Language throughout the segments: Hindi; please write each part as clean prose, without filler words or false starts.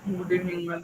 Good evening ma'am.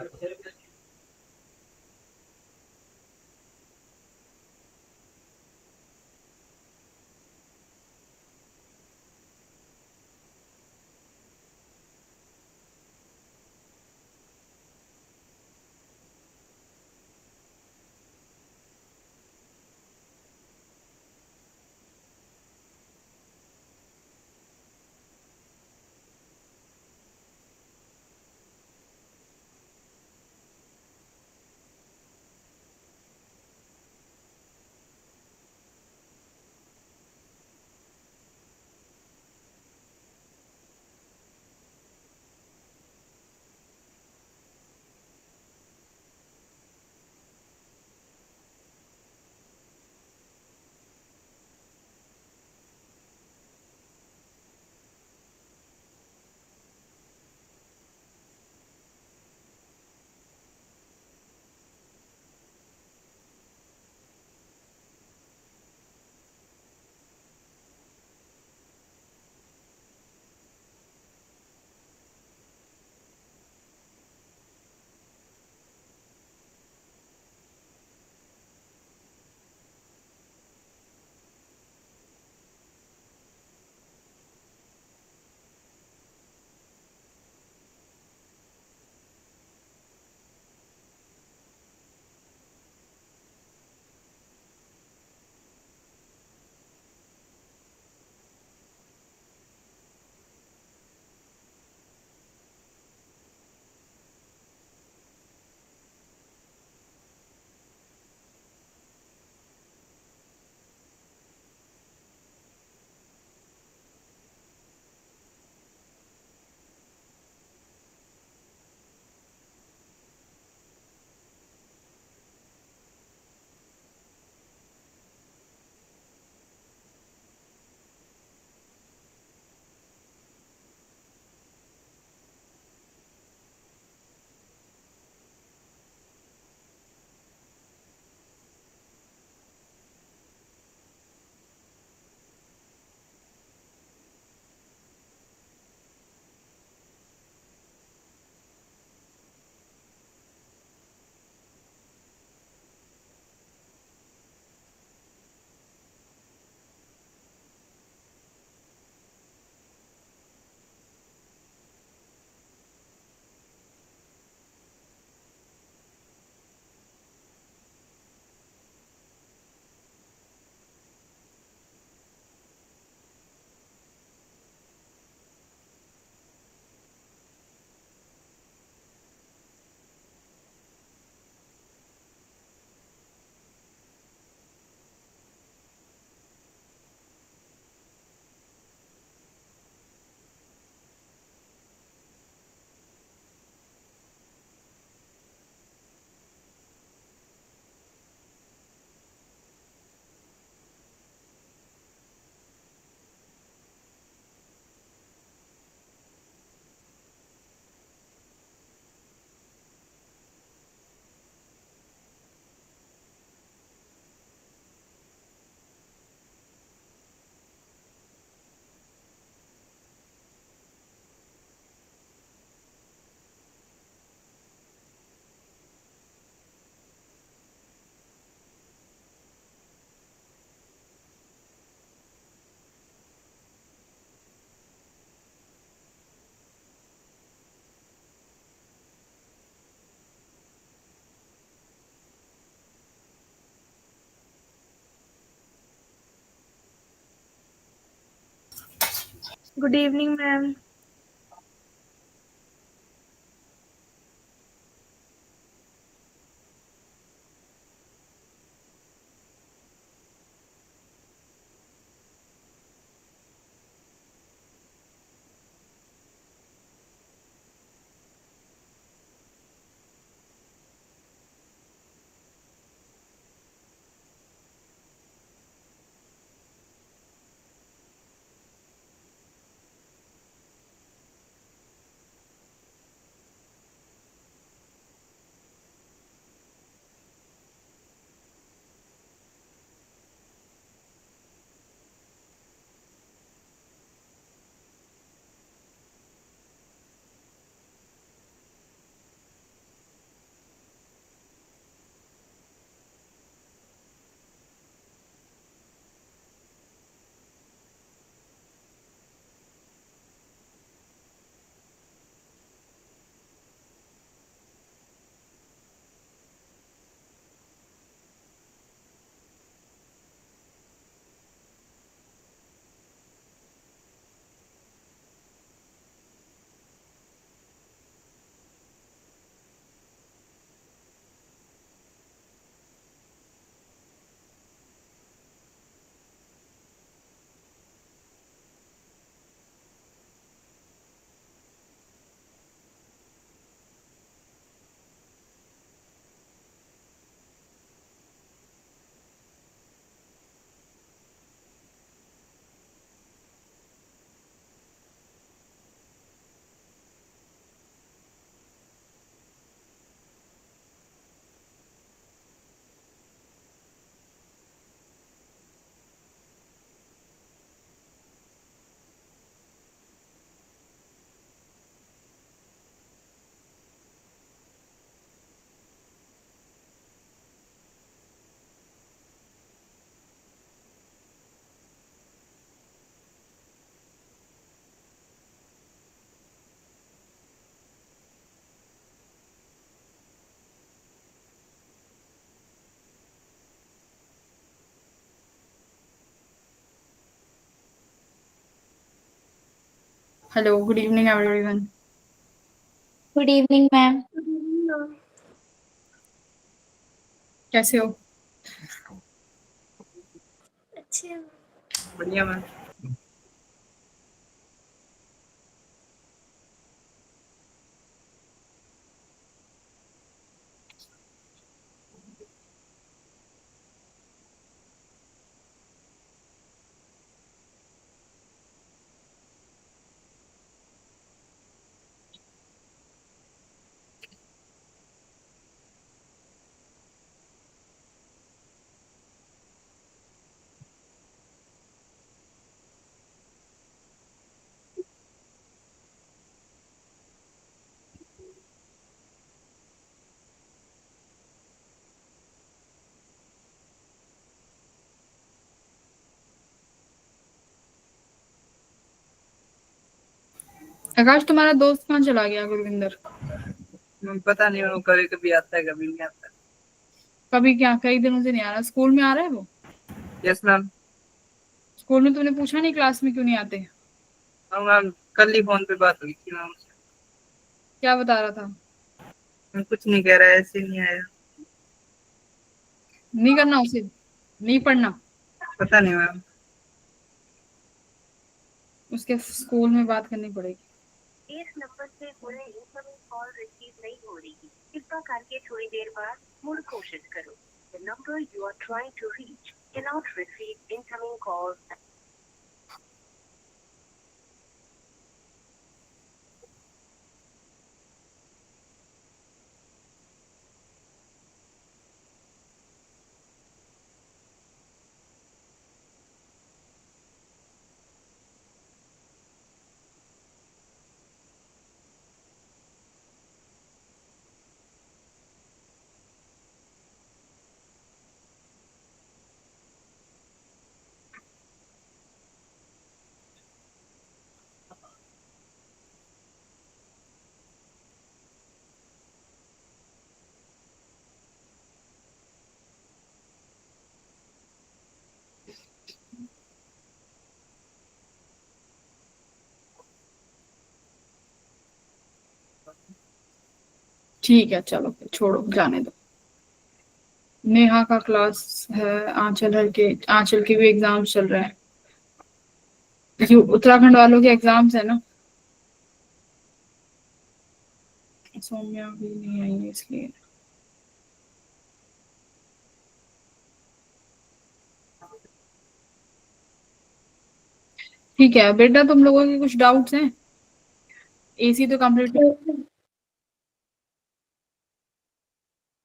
Good evening ma'am. Hello, good evening everyone. Good evening ma'am. कैसे हो? अच्छे हैं। बढ़िया मैम। आकाश, तुम्हारा दोस्त कहाँ चला गया, गुरविंदर? पता नहीं, वो कभी कभी आता है कभी नहीं आता। कभी क्या, कई दिनों से नहीं आ रहा। स्कूल में आ रहा है वो? Yes ma'am. स्कूल में तुमने पूछा नहीं क्लास में क्यों नहीं आते? हाँ मैम, कल ही फोन पे बात हुई थी मैम से। क्या बता रहा था? मैम कुछ नहीं कह रहा है, ऐसे ही नहीं आया। नहीं करना उसे, नहीं पढ़ना। पता नहीं मैम। उसके स्कूल में बात करनी पड़ेगी। इस नंबर से कोई इनकमिंग कॉल रिसीव नहीं हो रही। कृपा करके थोड़ी देर बाद मुड़ कोशिश करो। The number you are trying to reach cannot receive incoming call. ठीक है, चलो फिर छोड़ो, जाने दो। नेहा का क्लास है। आंचल के भी एग्जाम्स चल रहे हैं। जो उत्तराखंड वालों के एग्जाम्स है ना। सौम्या भी नहीं आई है इसलिए। ठीक है बेटा, तुम लोगों के कुछ डाउट्स हैं? एसी तो कंप्लीट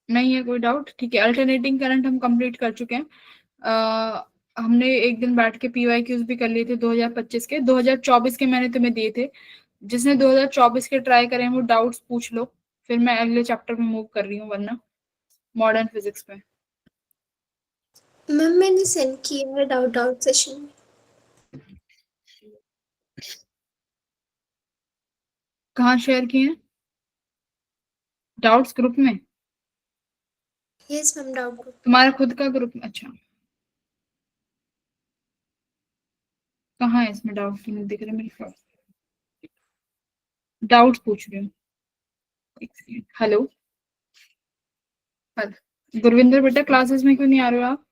नहीं है कोई डाउट? ठीक है, अल्टरनेटिंग करंट हम कंप्लीट कर चुके हैं। हमने एक दिन बैठ के पीवाईक्यूज भी कर लिए थे 2025 के। 2024 के मैंने तुम्हें दिए थे। जिसने 2024 के ट्राई करे हैं वो डाउट्स पूछ लो। फिर मैं अगले चैप्टर में मूव कर रही हूँ, वरना मॉडर्न फिजिक्स में। मैम मैंने सेंड किया है डाउट डाउट सेशन में। कहाँ शेयर किए हैं? डाउट्स ग्रुप में? Yes ma'am, doubt group. तुम्हारा खुद का ग्रुप? अच्छा, कहाँ है इसमें डाउट? नहीं दिख रहे मेरे पास। डाउट्स पूछ रही हूँ। एक सेकंड। हेलो। हेलो गुरविंदर बेटा, क्लासेस में क्यों नहीं आ रहे हो आप?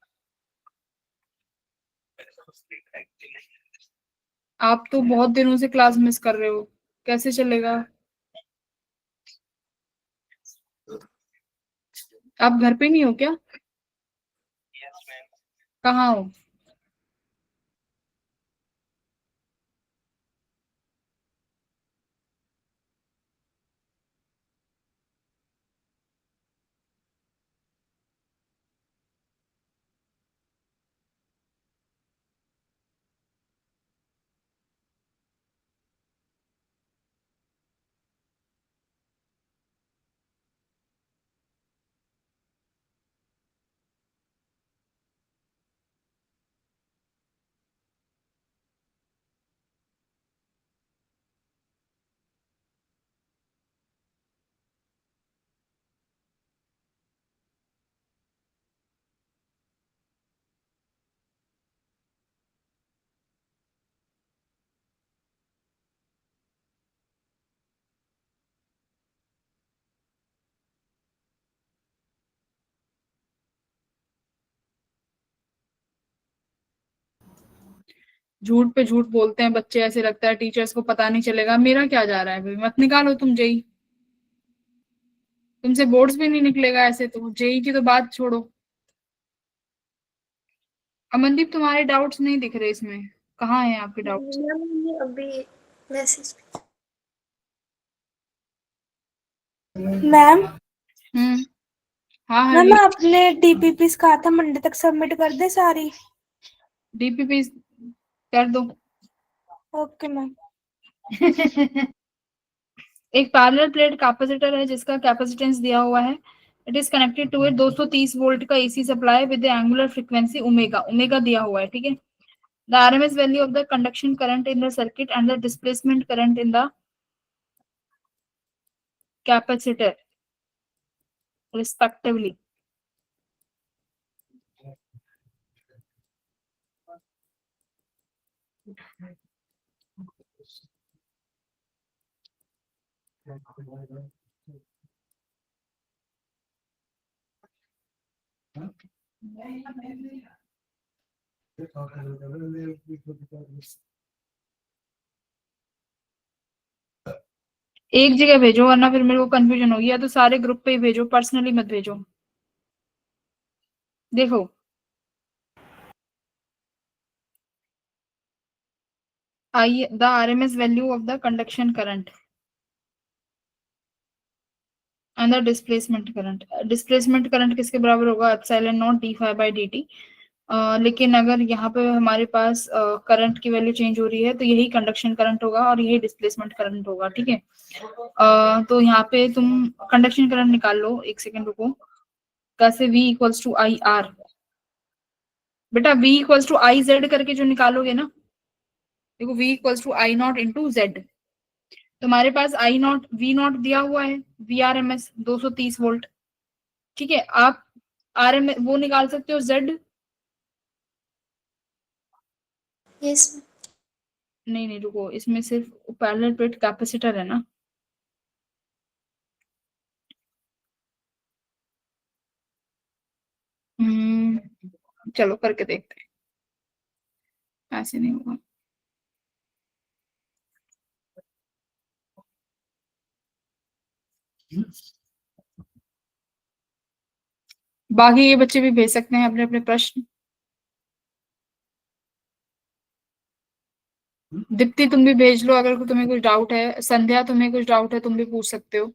आप तो बहुत दिनों से क्लास मिस कर रहे हो। कैसे चलेगा? आप घर पे नहीं हो क्या? कहाँ हो? झूठ पे झूठ बोलते हैं बच्चे, ऐसे लगता है टीचर्स को पता नहीं चलेगा। मेरा क्या जा रहा है भाई, मत निकालो तुम जेई, तुमसे बोर्ड्स भी नहीं निकलेगा ऐसे, तो जेई की तो बात छोड़ो। अमनदीप तुम्हारे डाउट्स नहीं दिख रहे इसमें, कहाँ है आपके डाउट्स? मैम ये अभी मैसेज मैम हम्म, हाँ हाँ, मैम आपने डीपीपी कहा था मंडे तक सबमिट कर दे सारी। डीपीपी कर दो। Okay ma'am. एक पैरेलल प्लेट कैपेसिटर है जिसका कैपेसिटेंस दिया हुआ है, it is connected to it 230 volt का AC supply with angular frequency omega, omega दिया हुआ है, ठीक है। The RMS value of the conduction current in the circuit and the displacement current in the capacitor respectively. एक जगह भेजो वरना फिर मेरे को कंफ्यूजन होगी, या तो सारे ग्रुप पे ही भेजो, पर्सनली मत भेजो। देखो आई the RMS value of the conduction current and the displacement current. Displacement current किसके बराबर होगा? Epsilon naught d phi by d t. लेकिन अगर यहाँ पे हमारे पास करंट की वैल्यू चेंज हो रही है तो यही कंडक्शन करंट होगा और यही डिस्प्लेसमेंट करंट होगा, ठीक है। तो यहाँ पे तुम कंडक्शन करंट निकाल लो, एक सेकेंड रुको। कैसे? V equals to I R, बेटा V equals to I Z करके जो निकालोगे ना, देखो V equals to I not into Z. तुम्हारे पास आई नॉट वी नॉट दिया हुआ है, V R M S 230 volt, ठीक है। आप आर एम वो निकाल सकते हो जेड। यस नहीं नहीं रुको, इसमें सिर्फ पैरेलल प्लेट कैपेसिटर है ना। चलो करके देखते हैं, ऐसे नहीं होगा। बाकी ये बच्चे भी भेज सकते हैं अपने अपने प्रश्न। दीप्ति तुम भी भेज लो अगर तुम्हें कुछ डाउट है, संध्या तुम्हें कुछ डाउट है तुम भी पूछ सकते हो।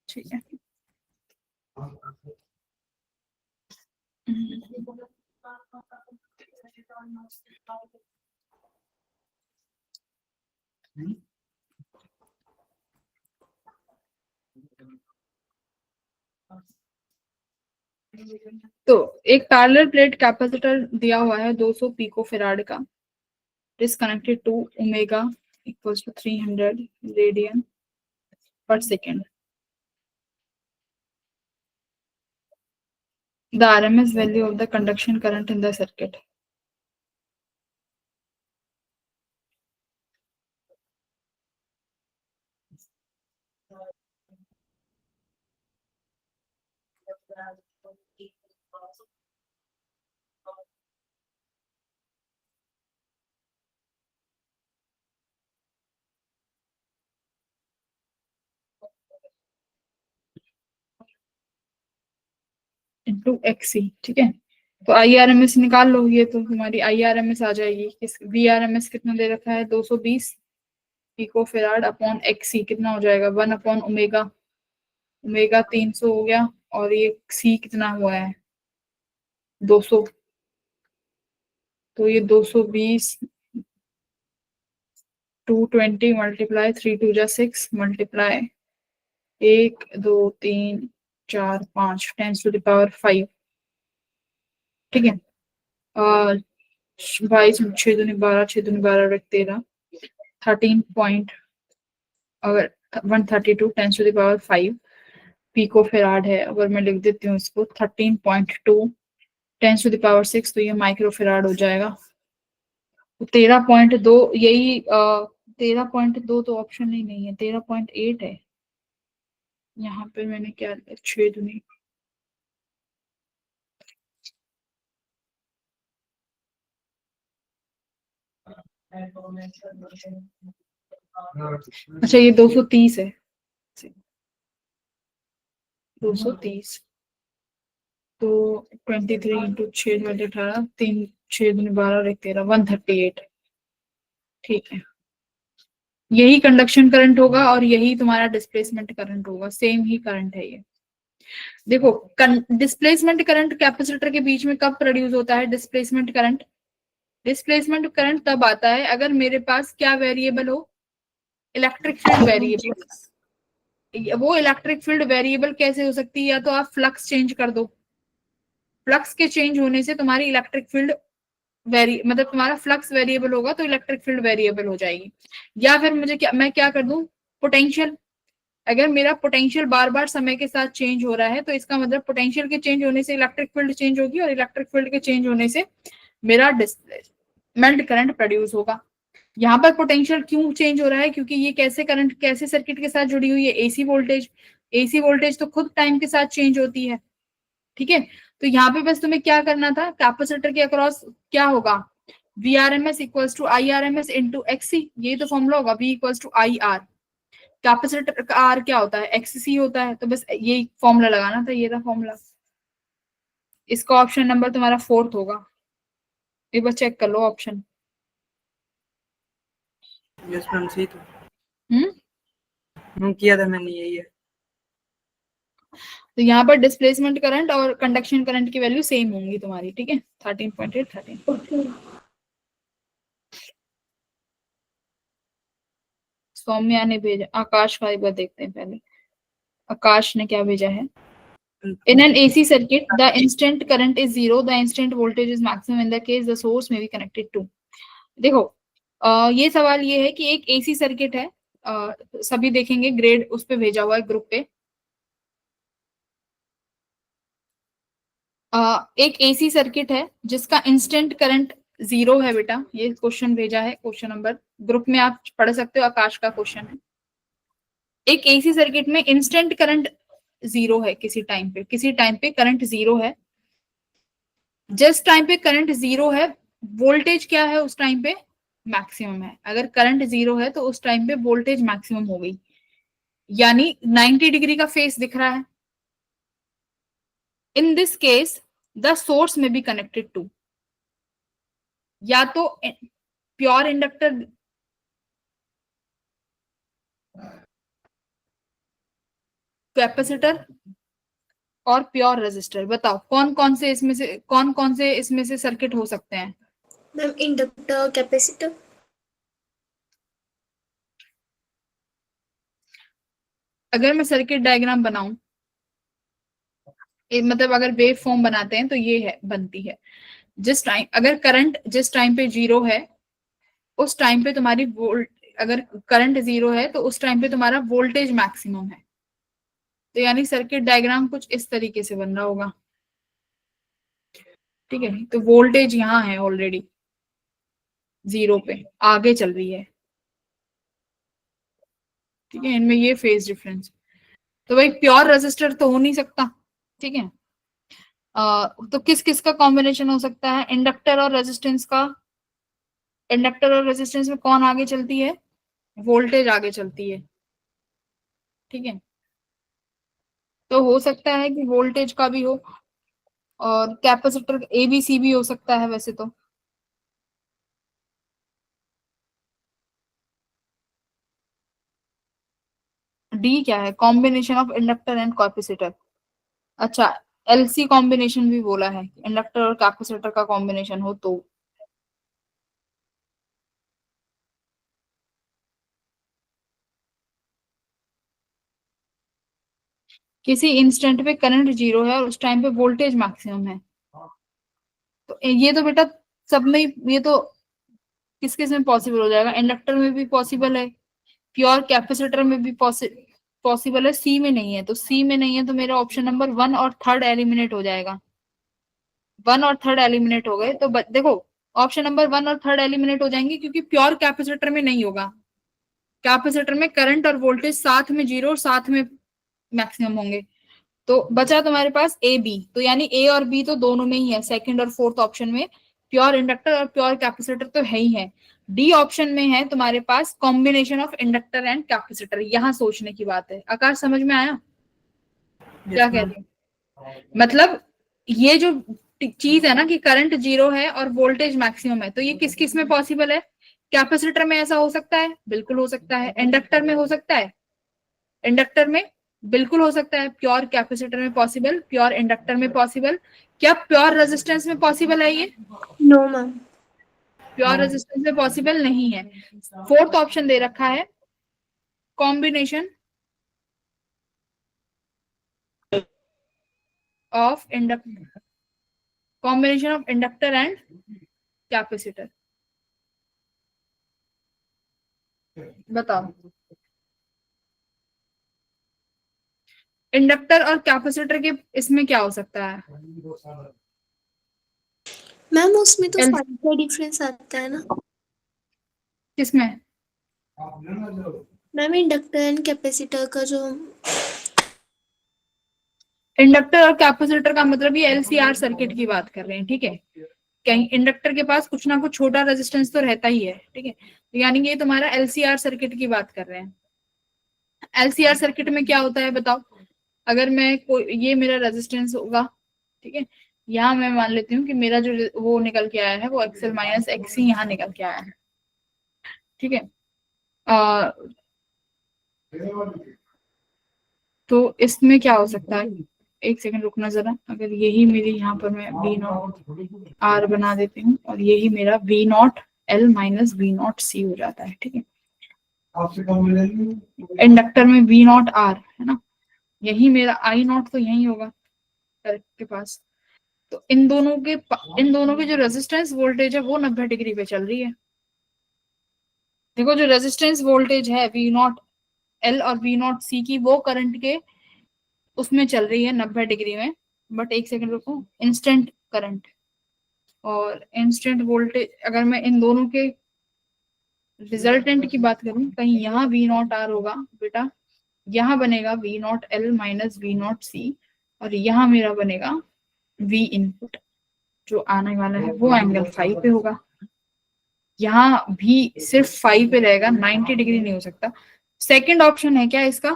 ठीक है। तो एक पैरेलल प्लेट कैपेसिटर दिया हुआ है 200 पिको फैराड का, is connected to omega equals to 300 radian per second. The RMS value of the conduction current in the circuit. Into XC, ठीक है। तो IRMS निकाल लो, ये तो तुम्हारी IRMS आ जाएगी। किस VRMS कितना दे रखा है? 220 पिको फेराड अपॉन XC कितना हो जाएगा? 1 अपॉन ओमेगा, ओमेगा 300 हो गया, और ये C कितना हुआ है? 200। तो ये 220 220 मल्टीप्लाई 3 2 जा 6 मल्टीप्लाई 1 2 3 4 5 10 टू द पावर 5, ठीक है। 22 6 दूनी 12 6 दूनी 12 13 13 पॉइंट अगर 132 10 to the power 5 pico farad है। अगर मैं लिख देती हूँ इसको 13.2 10 टू द पावर 6 तो ये माइक्रो फेराड हो जाएगा। तो 13.2 यही 13.2 तो ऑप्शन ही नहीं है, 13.8 है। यहाँ पे मैंने क्या 6 दूनी अच्छा ये 230 है, 230 तो 23 इंटू 6 18 3 6 दूनी 12 13 138। ठीक है, यही कंडक्शन करंट होगा और यही तुम्हारा डिस्प्लेसमेंट करंट होगा, सेम ही करंट है ये। देखो डिस्प्लेसमेंट करंट कैपेसिटर के बीच में कब प्रोड्यूस होता है? डिस्प्लेसमेंट करंट, डिस्प्लेसमेंट करंट तब आता है अगर मेरे पास क्या वेरिएबल हो? Electric field variable. वो इलेक्ट्रिक फील्ड वेरिएबल कैसे हो सकती है? या तो आप फ्लक्स चेंज कर दो, फ्लक्स के चेंज होने से तुम्हारी इलेक्ट्रिक फील्ड मतलब तुम्हारा फ्लक्स वेरिएबल होगा तो इलेक्ट्रिक फील्ड वेरिएबल हो जाएगी। या फिर मैं क्या कर दूं? पोटेंशियल। अगर मेरा पोटेंशियल बार बार समय के साथ चेंज हो रहा है तो इसका मतलब पोटेंशियल के चेंज होने से इलेक्ट्रिक फील्ड चेंज होगी और इलेक्ट्रिक फील्ड के चेंज होने से मेरा डिस्प्लेसमेंट करंट प्रोड्यूस होगा। यहाँ पर पोटेंशियल क्यों चेंज हो रहा है? क्योंकि ये कैसे सर्किट के साथ जुड़ी हुई है? AC voltage. एसी वोल्टेज तो खुद टाइम के साथ चेंज होती है। ठीक है, तो यहाँ पे बस तुम्हें क्या करना था, कैपेसिटर के अक्रॉस क्या होगा? V R M S equals to I R M S into XC, ये तो फॉर्मूला होगा। V equals to I R, capacitor का आर क्या होता है? एक्ससी होता है। तो बस यही फॉर्मूला लगाना था, ये था फॉर्मूला। इसका ऑप्शन नंबर तुम्हारा 4th होगा, एक बार चेक कर लो ऑप्शन। यस मैम, सही तो किया था मैंने, यही है। तो यहाँ पर डिस्प्लेसमेंट करंट और कंडक्शन करंट की वैल्यू सेम होंगी तुम्हारी। ठीक है, 13.8 13। सौम्या ने भेजा, आकाश का एक बार देखते हैं पहले। आकाश ने क्या भेजा है? In an AC circuit, the instant current is zero, the instant voltage is maximum. In the case, the source may be connected to. देखो ये सवाल ये है कि एक एसी सर्किट है, सभी देखेंगे ग्रेड उस पे भेजा हुआ है ग्रुप पे। एक एसी सर्किट है जिसका इंस्टेंट करंट 0 है बेटा, ये क्वेश्चन भेजा है, क्वेश्चन नंबर ग्रुप में आप पढ़ सकते हो, आकाश का क्वेश्चन है। एक एसी सर्किट में इंस्टेंट करंट 0 है, किसी टाइम पे करंट 0 है। जिस टाइम पे करंट 0 है, वोल्टेज क्या है उस टाइम पे? मैक्सिमम है। अगर करंट 0 है तो उस टाइम पे वोल्टेज मैक्सिमम हो गई, यानी 90 डिग्री का फेस दिख रहा है। In this case the source में बी कनेक्टेड टू, या तो प्योर इंडक्टर कैपेसिटर और प्योर रेजिस्टर। बताओ कौन कौन से इसमें से सर्किट हो सकते हैं? Ma'am inductor capacitor. अगर मैं सर्किट डायग्राम बनाऊं, मतलब अगर वेव फॉर्म बनाते हैं तो ये है बनती है। जिस टाइम अगर करंट जिस टाइम पे 0 है उस टाइम पे तुम्हारी अगर करंट 0 है तो उस टाइम पे तुम्हारा वोल्टेज मैक्सिमम है। तो यानी सर्किट डायग्राम कुछ इस तरीके से बन रहा होगा। ठीक है, तो वोल्टेज यहाँ है ऑलरेडी 0 पे, आगे चल रही है। ठीक है, इनमें ये फेज डिफरेंस। तो भाई प्योर रेजिस्टर तो हो नहीं सकता। ठीक है, तो किस किस का कॉम्बिनेशन हो सकता है? इंडक्टर और रेजिस्टेंस का। इंडक्टर और रेजिस्टेंस में कौन आगे चलती है? वोल्टेज आगे चलती है। ठीक है, तो हो सकता है कि वोल्टेज का भी हो, और कैपेसिटर एबीसी भी हो सकता है वैसे तो। डी क्या है? Combination of inductor and capacitor. अच्छा, एलसी कॉम्बिनेशन भी बोला है, इंडक्टर और कैपेसिटर का कॉम्बिनेशन हो तो। किसी इंस्टेंट पे करंट 0 है और उस टाइम पे वोल्टेज मैक्सिमम है, तो ये तो बेटा सब में ये तो किस किस में पॉसिबल हो जाएगा, इंडक्टर में भी पॉसिबल है, प्योर कैपेसिटर में भी पॉसिबल है, सी में नहीं है। तो सी में नहीं है तो मेरा ऑप्शन नंबर 1 और 3 एलिमिनेट हो जाएगा। 1 और 3 एलिमिनेट हो गए तो देखो ऑप्शन नंबर 1 और 3 एलिमिनेट हो जाएंगे क्योंकि प्योर कैपेसिटर में नहीं होगा। कैपेसिटर में करंट और वोल्टेज साथ में 0 और साथ में मैक्सिमम होंगे। तो बचा तुम्हारे पास ए बी, तो यानी ए और बी तो दोनों में ही है, सेकंड और फोर्थ ऑप्शन में प्योर इंडक्टर और प्योर कैपेसिटर तो है ही है। डी ऑप्शन में है तुम्हारे पास combination of inductor and capacitor. यहाँ सोचने की बात है। आकाश समझ में आया क्या कह रही हूँ? मतलब ये जो चीज है ना कि करंट 0 है और वोल्टेज मैक्सिमम है, तो ये किस किस में पॉसिबल है? कैपेसिटर में ऐसा हो सकता है, बिल्कुल हो सकता है। इंडक्टर में हो सकता है, इंडक्टर में बिल्कुल हो सकता है। प्योर कैपेसिटर में पॉसिबल, प्योर इंडक्टर में पॉसिबल। क्या प्योर रेजिस्टेंस में पॉसिबल है? ये नो मैम। प्योर रेजिस्टेंस में पॉसिबल नहीं है। फोर्थ ऑप्शन दे रखा है combination of inductor, combination of inductor and capacitor. बताओ इंडक्टर और कैपेसिटर के इसमें क्या हो सकता है? मैम उसमें तो एल- 5 का डिफरेंस आता है ना किसमें? मैम, इंडक्टर एंड कैपेसिटर का जो। इंडक्टर और कैपेसिटर का मतलब ये एलसीआर सर्किट की बात कर रहे हैं, ठीक है। कहीं इंडक्टर के पास कुछ ना कुछ छोटा रेजिस्टेंस तो रहता ही है, ठीक है। तो यानी कि ये तुम्हारा एलसीआर सर्किट की बात कर रहे हैं। एलसीआर सर्किट में क्या होता है बताओ? अगर मैं कोई, ये मेरा रेजिस्टेंस होगा, ठीक है। यहाँ मैं मान लेती हूँ कि मेरा जो वो निकल के आया है वो एक्सएल माइनस एक्सी यहाँ निकल के आया है, ठीक है। तो इसमें क्या हो सकता है? एक सेकंड रुकना जरा। अगर यही मेरी यहाँ पर मैं वी नॉट आर बना देती हूँ और यही मेरा V naught L minus V naught C हो जाता है, ठीक है। इंडक्टर में वी नॉट आर है ना, यही मेरा आई नॉट तो यही होगा करेक्ट के पास। तो इन दोनों के जो रेजिस्टेंस वोल्टेज है वो 90 डिग्री पे चल रही है। देखो जो रेजिस्टेंस वोल्टेज है वी नॉट एल और वी नॉट सी की, वो करंट के उसमें चल रही है 90 डिग्री में। बट एक सेकंड रुको, इंस्टेंट करंट और इंस्टेंट वोल्टेज, अगर मैं इन दोनों के रिजल्टेंट की बात करूं, कहीं यहाँ वी नॉट आर होगा बेटा, यहाँ बनेगा V naught L minus V naught C, और यहाँ मेरा बनेगा वी इनपुट। जो आने वाला है वो एंगल 5 पे होगा। यहाँ भी सिर्फ 5 पे रहेगा, 90 डिग्री नहीं हो सकता। सेकंड ऑप्शन है क्या इसका,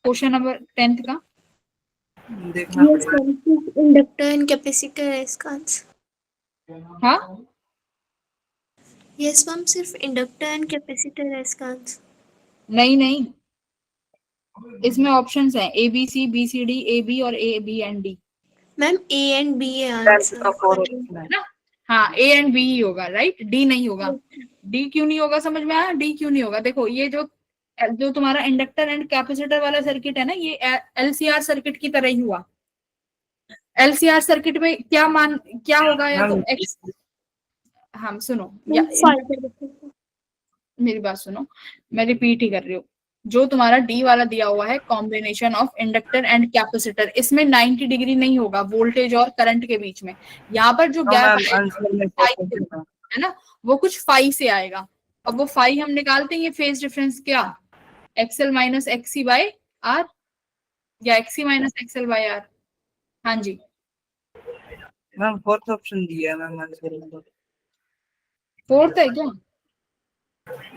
क्वेश्चन नंबर 10 का? देखना यस पड़ेगा। मैम, सिर्फ इंडक्टर एंड कैपेसिटर है इसका आंसर। हाँ यस मैम, सिर्फ इंडक्टर एंड कैपेसिटर है इसका आंसर। नहीं नहीं, इसमें ऑप्शंस हैं A B C, B C D, A B और A B and D ma'am A and B है टेंथ का 4 आंसर। ऑप्शन है। है ना। हाँ ए एंड बी ही होगा, राइट, डी नहीं होगा। डी क्यों नहीं होगा समझ में आया? डी क्यों नहीं होगा? देखो ये जो जो तुम्हारा इंडक्टर एंड कैपेसिटर वाला सर्किट है ना, ये एलसीआर सर्किट की तरह ही हुआ। एलसीआर सर्किट में क्या होगा, या तो एक्स, हम सुनो या मेरी बात सुनो, मैं रिपीट ही कर रही हूँ। जो तुम्हारा डी वाला दिया हुआ है combination of inductor and capacitor, इसमें 90 डिग्री नहीं होगा वोल्टेज और करंट के बीच में। यहाँ पर जो हाँ गैप मैम, आंसर में है ना, वो कुछ 5 से आएगा। अब वो 5 हम निकालते हैं, ये फेज डिफरेंस क्या, XL minus XC by R, या XC minus XL by R. हाँ जी, मैम फोर्थ ऑप्शन दिया है मैम आंसर में। फोर्थ है क्या?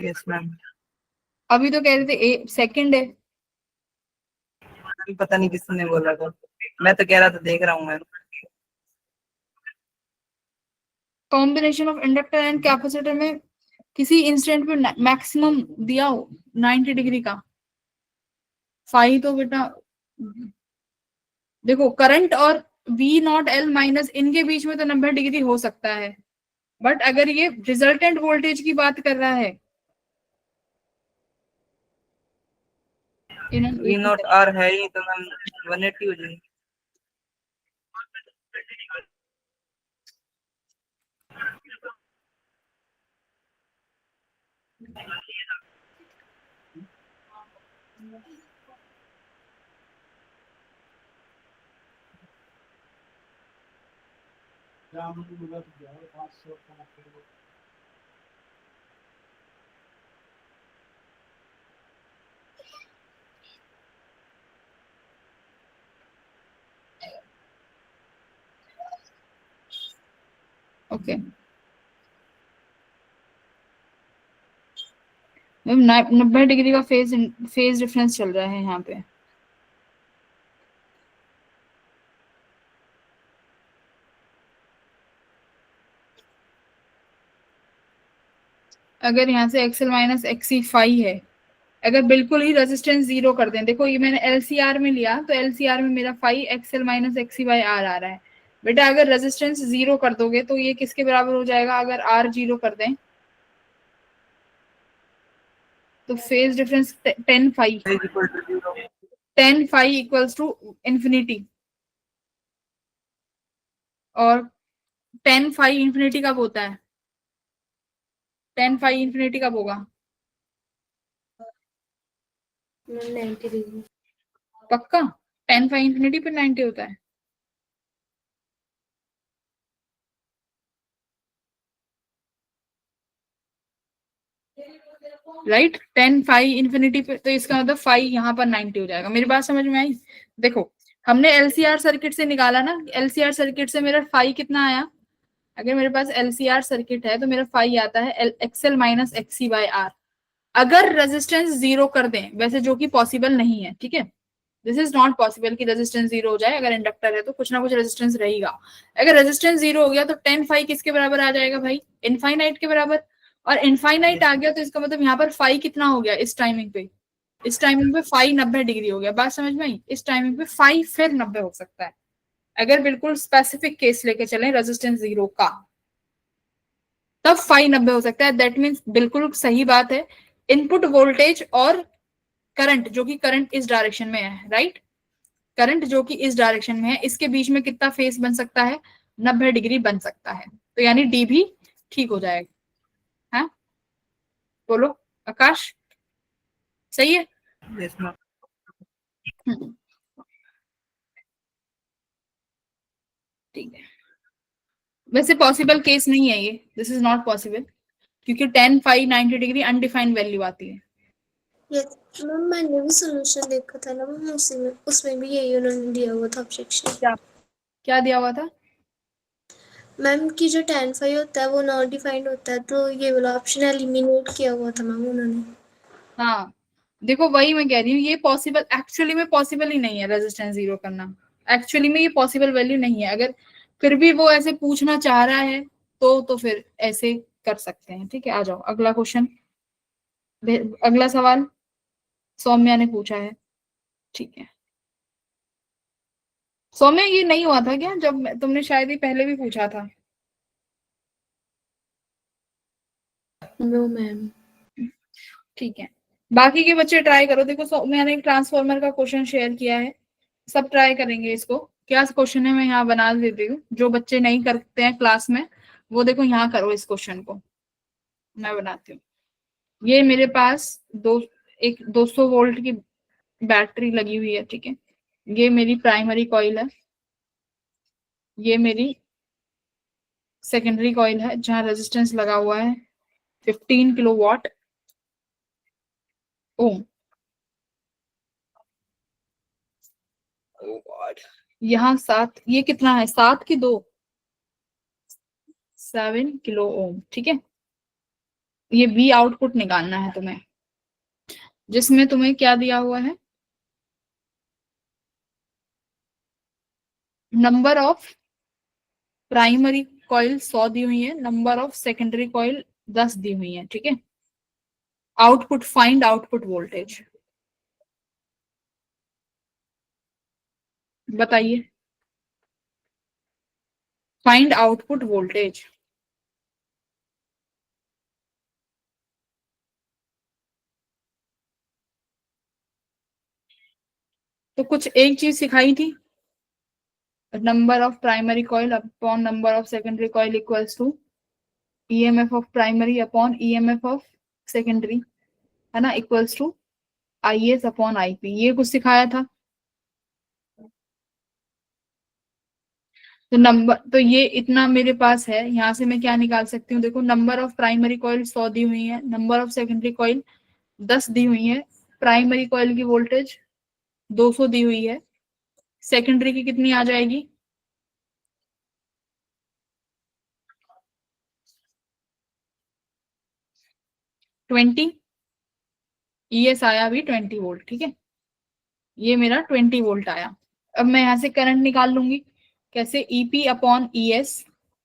Yes ma'am. अभी तो कह रहे थे ए सेकंड है। पता नहीं किसने बोला था, मैं तो कह रहा था देख रहा हूँ ma'am. Combination of inductor and capacitor में किसी इंस्टेंट पे मैक्सिमम दिया हो 90 डिग्री का। 5 तो बेटा देखो करंट और वी नॉट एल माइनस इनके बीच में तो 90 डिग्री हो सकता है, बट अगर ये रिजल्टेंट वोल्टेज की बात कर रहा है, वी नॉट आर है ही तो मैम 180 हो जाएगी। ओके मैम 90 डिग्री का फेज डिफरेंस चल रहा है यहाँ पे। अगर यहाँ से एक्सएल माइनस एक्सी फाई है, अगर बिल्कुल ही रेजिस्टेंस जीरो कर दें, देखो ये मैंने एलसीआर में लिया तो एलसीआर में मेरा phi XL minus XC by R आ रहा है। बेटा अगर रेजिस्टेंस जीरो कर दोगे तो ये किसके बराबर हो जाएगा? अगर आर जीरो कर दें तो phase difference 10 phi, 10 phi equals to infinity. और 10 फाई इंफिनिटी कब होता है? 10 फाई इंफिनिटी कब होगा? 90 डिग्री। पक्का 10 फाई इंफिनिटी पे 90 होता है? राइट 10 फाई इंफिनिटी पे, तो इसका मतलब फाई यहाँ पर 90 हो जाएगा। मेरी बात समझ में आई? देखो हमने एलसीआर सर्किट से निकाला ना, एलसीआर सर्किट से मेरा फाई कितना आया? अगर मेरे पास एलसीआर सर्किट है तो मेरा फाई आता है XL minus XC by R. अगर रेजिस्टेंस जीरो कर दें, वैसे जो कि पॉसिबल नहीं है, ठीक है, दिस इज नॉट पॉसिबल कि रेजिस्टेंस जीरो हो जाए। अगर इंडक्टर है तो कुछ ना कुछ रेजिस्टेंस रहेगा। अगर रेजिस्टेंस जीरो हो गया तो 10 फाई किसके बराबर आ जाएगा भाई? इनफाइनाइट के बराबर। और इनफाइनाइट आ गया तो इसका मतलब यहाँ पर फाई कितना हो गया इस टाइमिंग पे? इस टाइमिंग पे फाई 90 डिग्री हो गया। बात समझ में आई? इस टाइमिंग पे फाई फिर 90 हो सकता है अगर बिल्कुल स्पेसिफिक केस लेके चले रेजिस्टेंस जीरो का, तब फाई 90 हो सकता है। दैट मीन्स बिल्कुल सही बात है। इनपुट वोल्टेज और करंट, जो कि करंट इस डायरेक्शन में है, राइट, करंट जो कि इस डायरेक्शन में है, इसके बीच में कितना फेस बन सकता है? 90 डिग्री बन सकता है। तो यानी डी भी ठीक हो जाएगा। है बोलो आकाश, सही है? Yes ma'am. हम्म, ठीक है। वैसे पॉसिबल केस नहीं है ये, दिस इज नॉट पॉसिबल, क्योंकि 10 फाइव 90 डिग्री अनडिफाइंड वैल्यू आती है। यस मैम, मैंने भी सोल्यूशन देखा था ना मैम, उसी में उसमें भी यही उन्होंने दिया हुआ था ऑब्जेक्शन। क्या क्या दिया हुआ था? मैम की जो tan फाई होता है वो नॉट डिफाइंड होता है, तो ये वाला ऑप्शन एलिमिनेट किया हुआ था मैम उन्होंने। हाँ देखो वही मैं कह रही हूँ, ये पॉसिबल एक्चुअली में पॉसिबल ही नहीं है रेजिस्टेंस जीरो करना। एक्चुअली में ये पॉसिबल वैल्यू नहीं है। अगर फिर भी वो ऐसे पूछना चाह रहा है तो फिर ऐसे कर सकते हैं। ठीक है, आ जाओ अगला क्वेश्चन, अगला सवाल सौम्या ने पूछा है। ठीक है सौम्या, ये नहीं हुआ था क्या जब तुमने शायद ही पहले भी पूछा था? No ma'am. ठीक है, बाकी के बच्चे ट्राई करो। देखो मैंने एक ट्रांसफॉर्मर का क्वेश्चन शेयर किया है, सब ट्राई करेंगे इसको। क्या क्वेश्चन है मैं यहाँ बना देती हूँ, जो बच्चे नहीं करते हैं क्लास में वो देखो यहाँ करो इस क्वेश्चन को, मैं बनाती हूँ। ये मेरे पास एक 200 वोल्ट की बैटरी लगी हुई है, ठीक है, ये मेरी प्राइमरी कॉइल है, ये मेरी सेकेंडरी कॉइल है जहां रेजिस्टेंस लगा हुआ है 15 किलोवाट ओम। यहाँ 7, ये कितना है 7 की 2, 7 किलो ओम। ठीक है, ये वी आउटपुट निकालना है तुम्हें, जिसमें तुम्हें क्या दिया हुआ है? नंबर ऑफ प्राइमरी कॉइल 100 दी हुई है, नंबर ऑफ सेकेंडरी कॉइल 10 दी हुई है। ठीक है, आउटपुट, फाइंड आउटपुट वोल्टेज, बताइए, फाइंड आउटपुट वोल्टेज। तो कुछ एक चीज सिखाई थी, number of primary coil upon number of secondary coil equals to EMF of primary upon EMF of secondary, है ना, equals to IS upon IP, ये कुछ सिखाया था। तो नंबर, तो ये इतना मेरे पास है, यहाँ से मैं क्या निकाल सकती हूँ, देखो नंबर ऑफ प्राइमरी कॉइल 100 दी हुई है, नंबर ऑफ सेकेंडरी कॉइल 10 दी हुई है, प्राइमरी कॉइल की वोल्टेज 200 दी हुई है, सेकेंडरी की कितनी आ जाएगी, 20, ES आया अभी 20 वोल्ट, ठीक है, ये मेरा 20 वोल्ट आया। अब मैं यहाँ से करंट निकाल लूंगी, कैसे, EP upon ES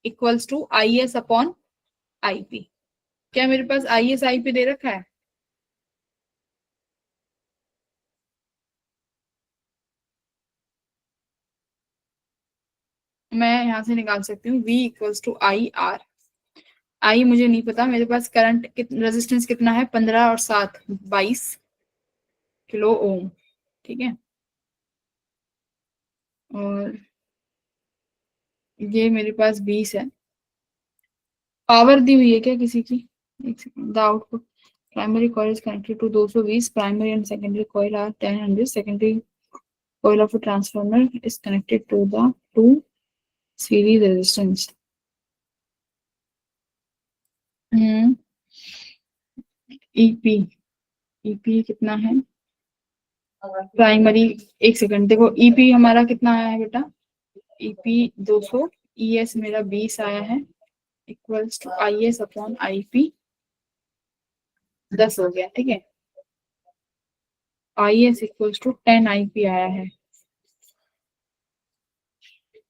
equals to IS upon IP। क्या मेरे पास IS IP दे रखा है? मैं यहाँ से निकाल सकती हूँ V equals to IR। I मुझे नहीं पता, मेरे पास करंट रेजिस्टेंस कितना है, 15 और 7 22 किलो ओम, ठीक है, और ये मेरे पास 20 है। पावर दी हुई है क्या किसी की, एक second, the output primary coil is connected to 220, primary and secondary coil are 1000, secondary coil of a transformer is connected to the two series resistance. EP, EP कितना है प्राइमरी, एक सेकंड, देखो EP हमारा कितना आया है बेटा, EP 200, ES मेरा 20 आया है, equals to IS upon IP 10 हो गया, ठीक है, IS इक्वल्स टू 10 IP आया है।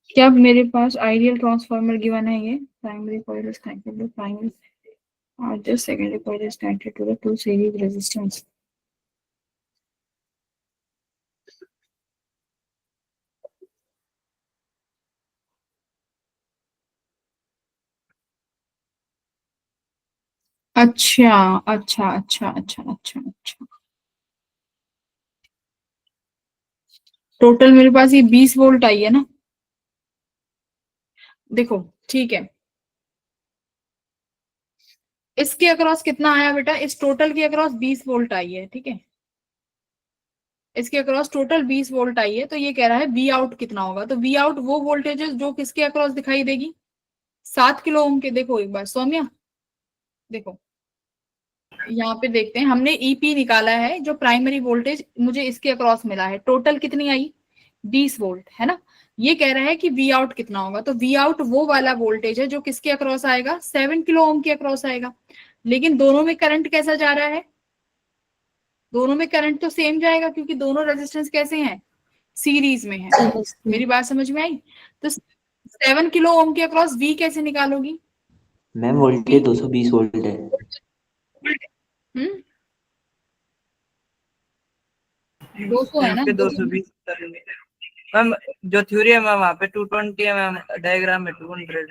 क्या मेरे पास आइडियल ट्रांसफार्मर गिवन है, ये primary coil is connected to primary और this secondary coil is connected to the two series resistance. अच्छा अच्छा अच्छा अच्छा अच्छा अच्छा, टोटल मेरे पास ये 20 वोल्ट आई है ना, देखो, ठीक है, इसके अक्रॉस कितना आया बेटा, इस टोटल के अक्रॉस 20 वोल्ट आई है, ठीक है, इसके अक्रॉस टोटल 20 वोल्ट आई है, तो ये कह रहा है वी आउट कितना होगा, तो वी आउट वो वोल्टेज जो किसके अक्रॉस दिखाई देगी, 7 किलो ओम के। देखो एक बार सौम्या, देखो यहाँ पे देखते हैं, हमने EP निकाला है, जो प्राइमरी वोल्टेज मुझे इसके अक्रॉस मिला है, टोटल कितनी आई, 20 वोल्ट, है ना, ये कह रहा है कि वी आउट कितना होगा, तो वी आउट वो वाला वोल्टेज है जो किसके अक्रॉस आएगा, 7 किलो ओम के अक्रॉस आएगा। लेकिन दोनों में करंट कैसा जा रहा है, दोनों में करंट तो सेम जाएगा, क्योंकि दोनों रेजिस्टेंस कैसे हैं, सीरीज में है। मेरी बात समझ में आई? तो 7 किलो ओम के अक्रॉस V कैसे निकालोगी मैम वोल्टेज 220 वोल्ट है। हम्म 200 है ना, 220 करेंगे मैम, जो थ्योरी है मैम वहाँ पे 220 है मैम, डायग्राम में 200 है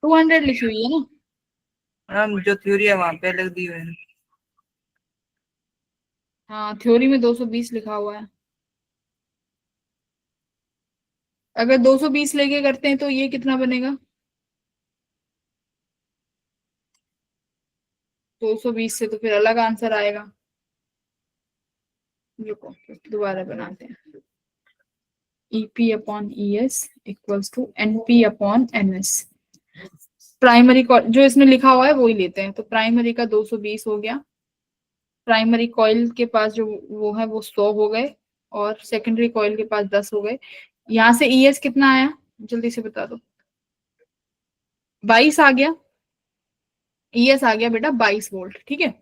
200 लिखी हुई है ना, मैम, जो थ्योरी है वहाँ पे लग दी हुई है। हाँ थ्योरी में 220 लिखा हुआ है। अगर 220 लेके करते हैं तो ये कितना बनेगा, 220 से तो फिर अलग आंसर आएगा। रुको दोबारा बनाते हैं, EP upon ES equals to NP upon NS। Primary जो इसमें लिखा हुआ है वो ही लेते हैं, तो प्राइमरी का 220 हो गया, प्राइमरी कॉइल के पास जो वो है वो 100 हो गए, और सेकेंडरी कॉइल के पास 10 हो गए। यहाँ से ES कितना आया, जल्दी से बता दो, 22 आ गया, ES आ गया बेटा 22 वोल्ट, ठीक है।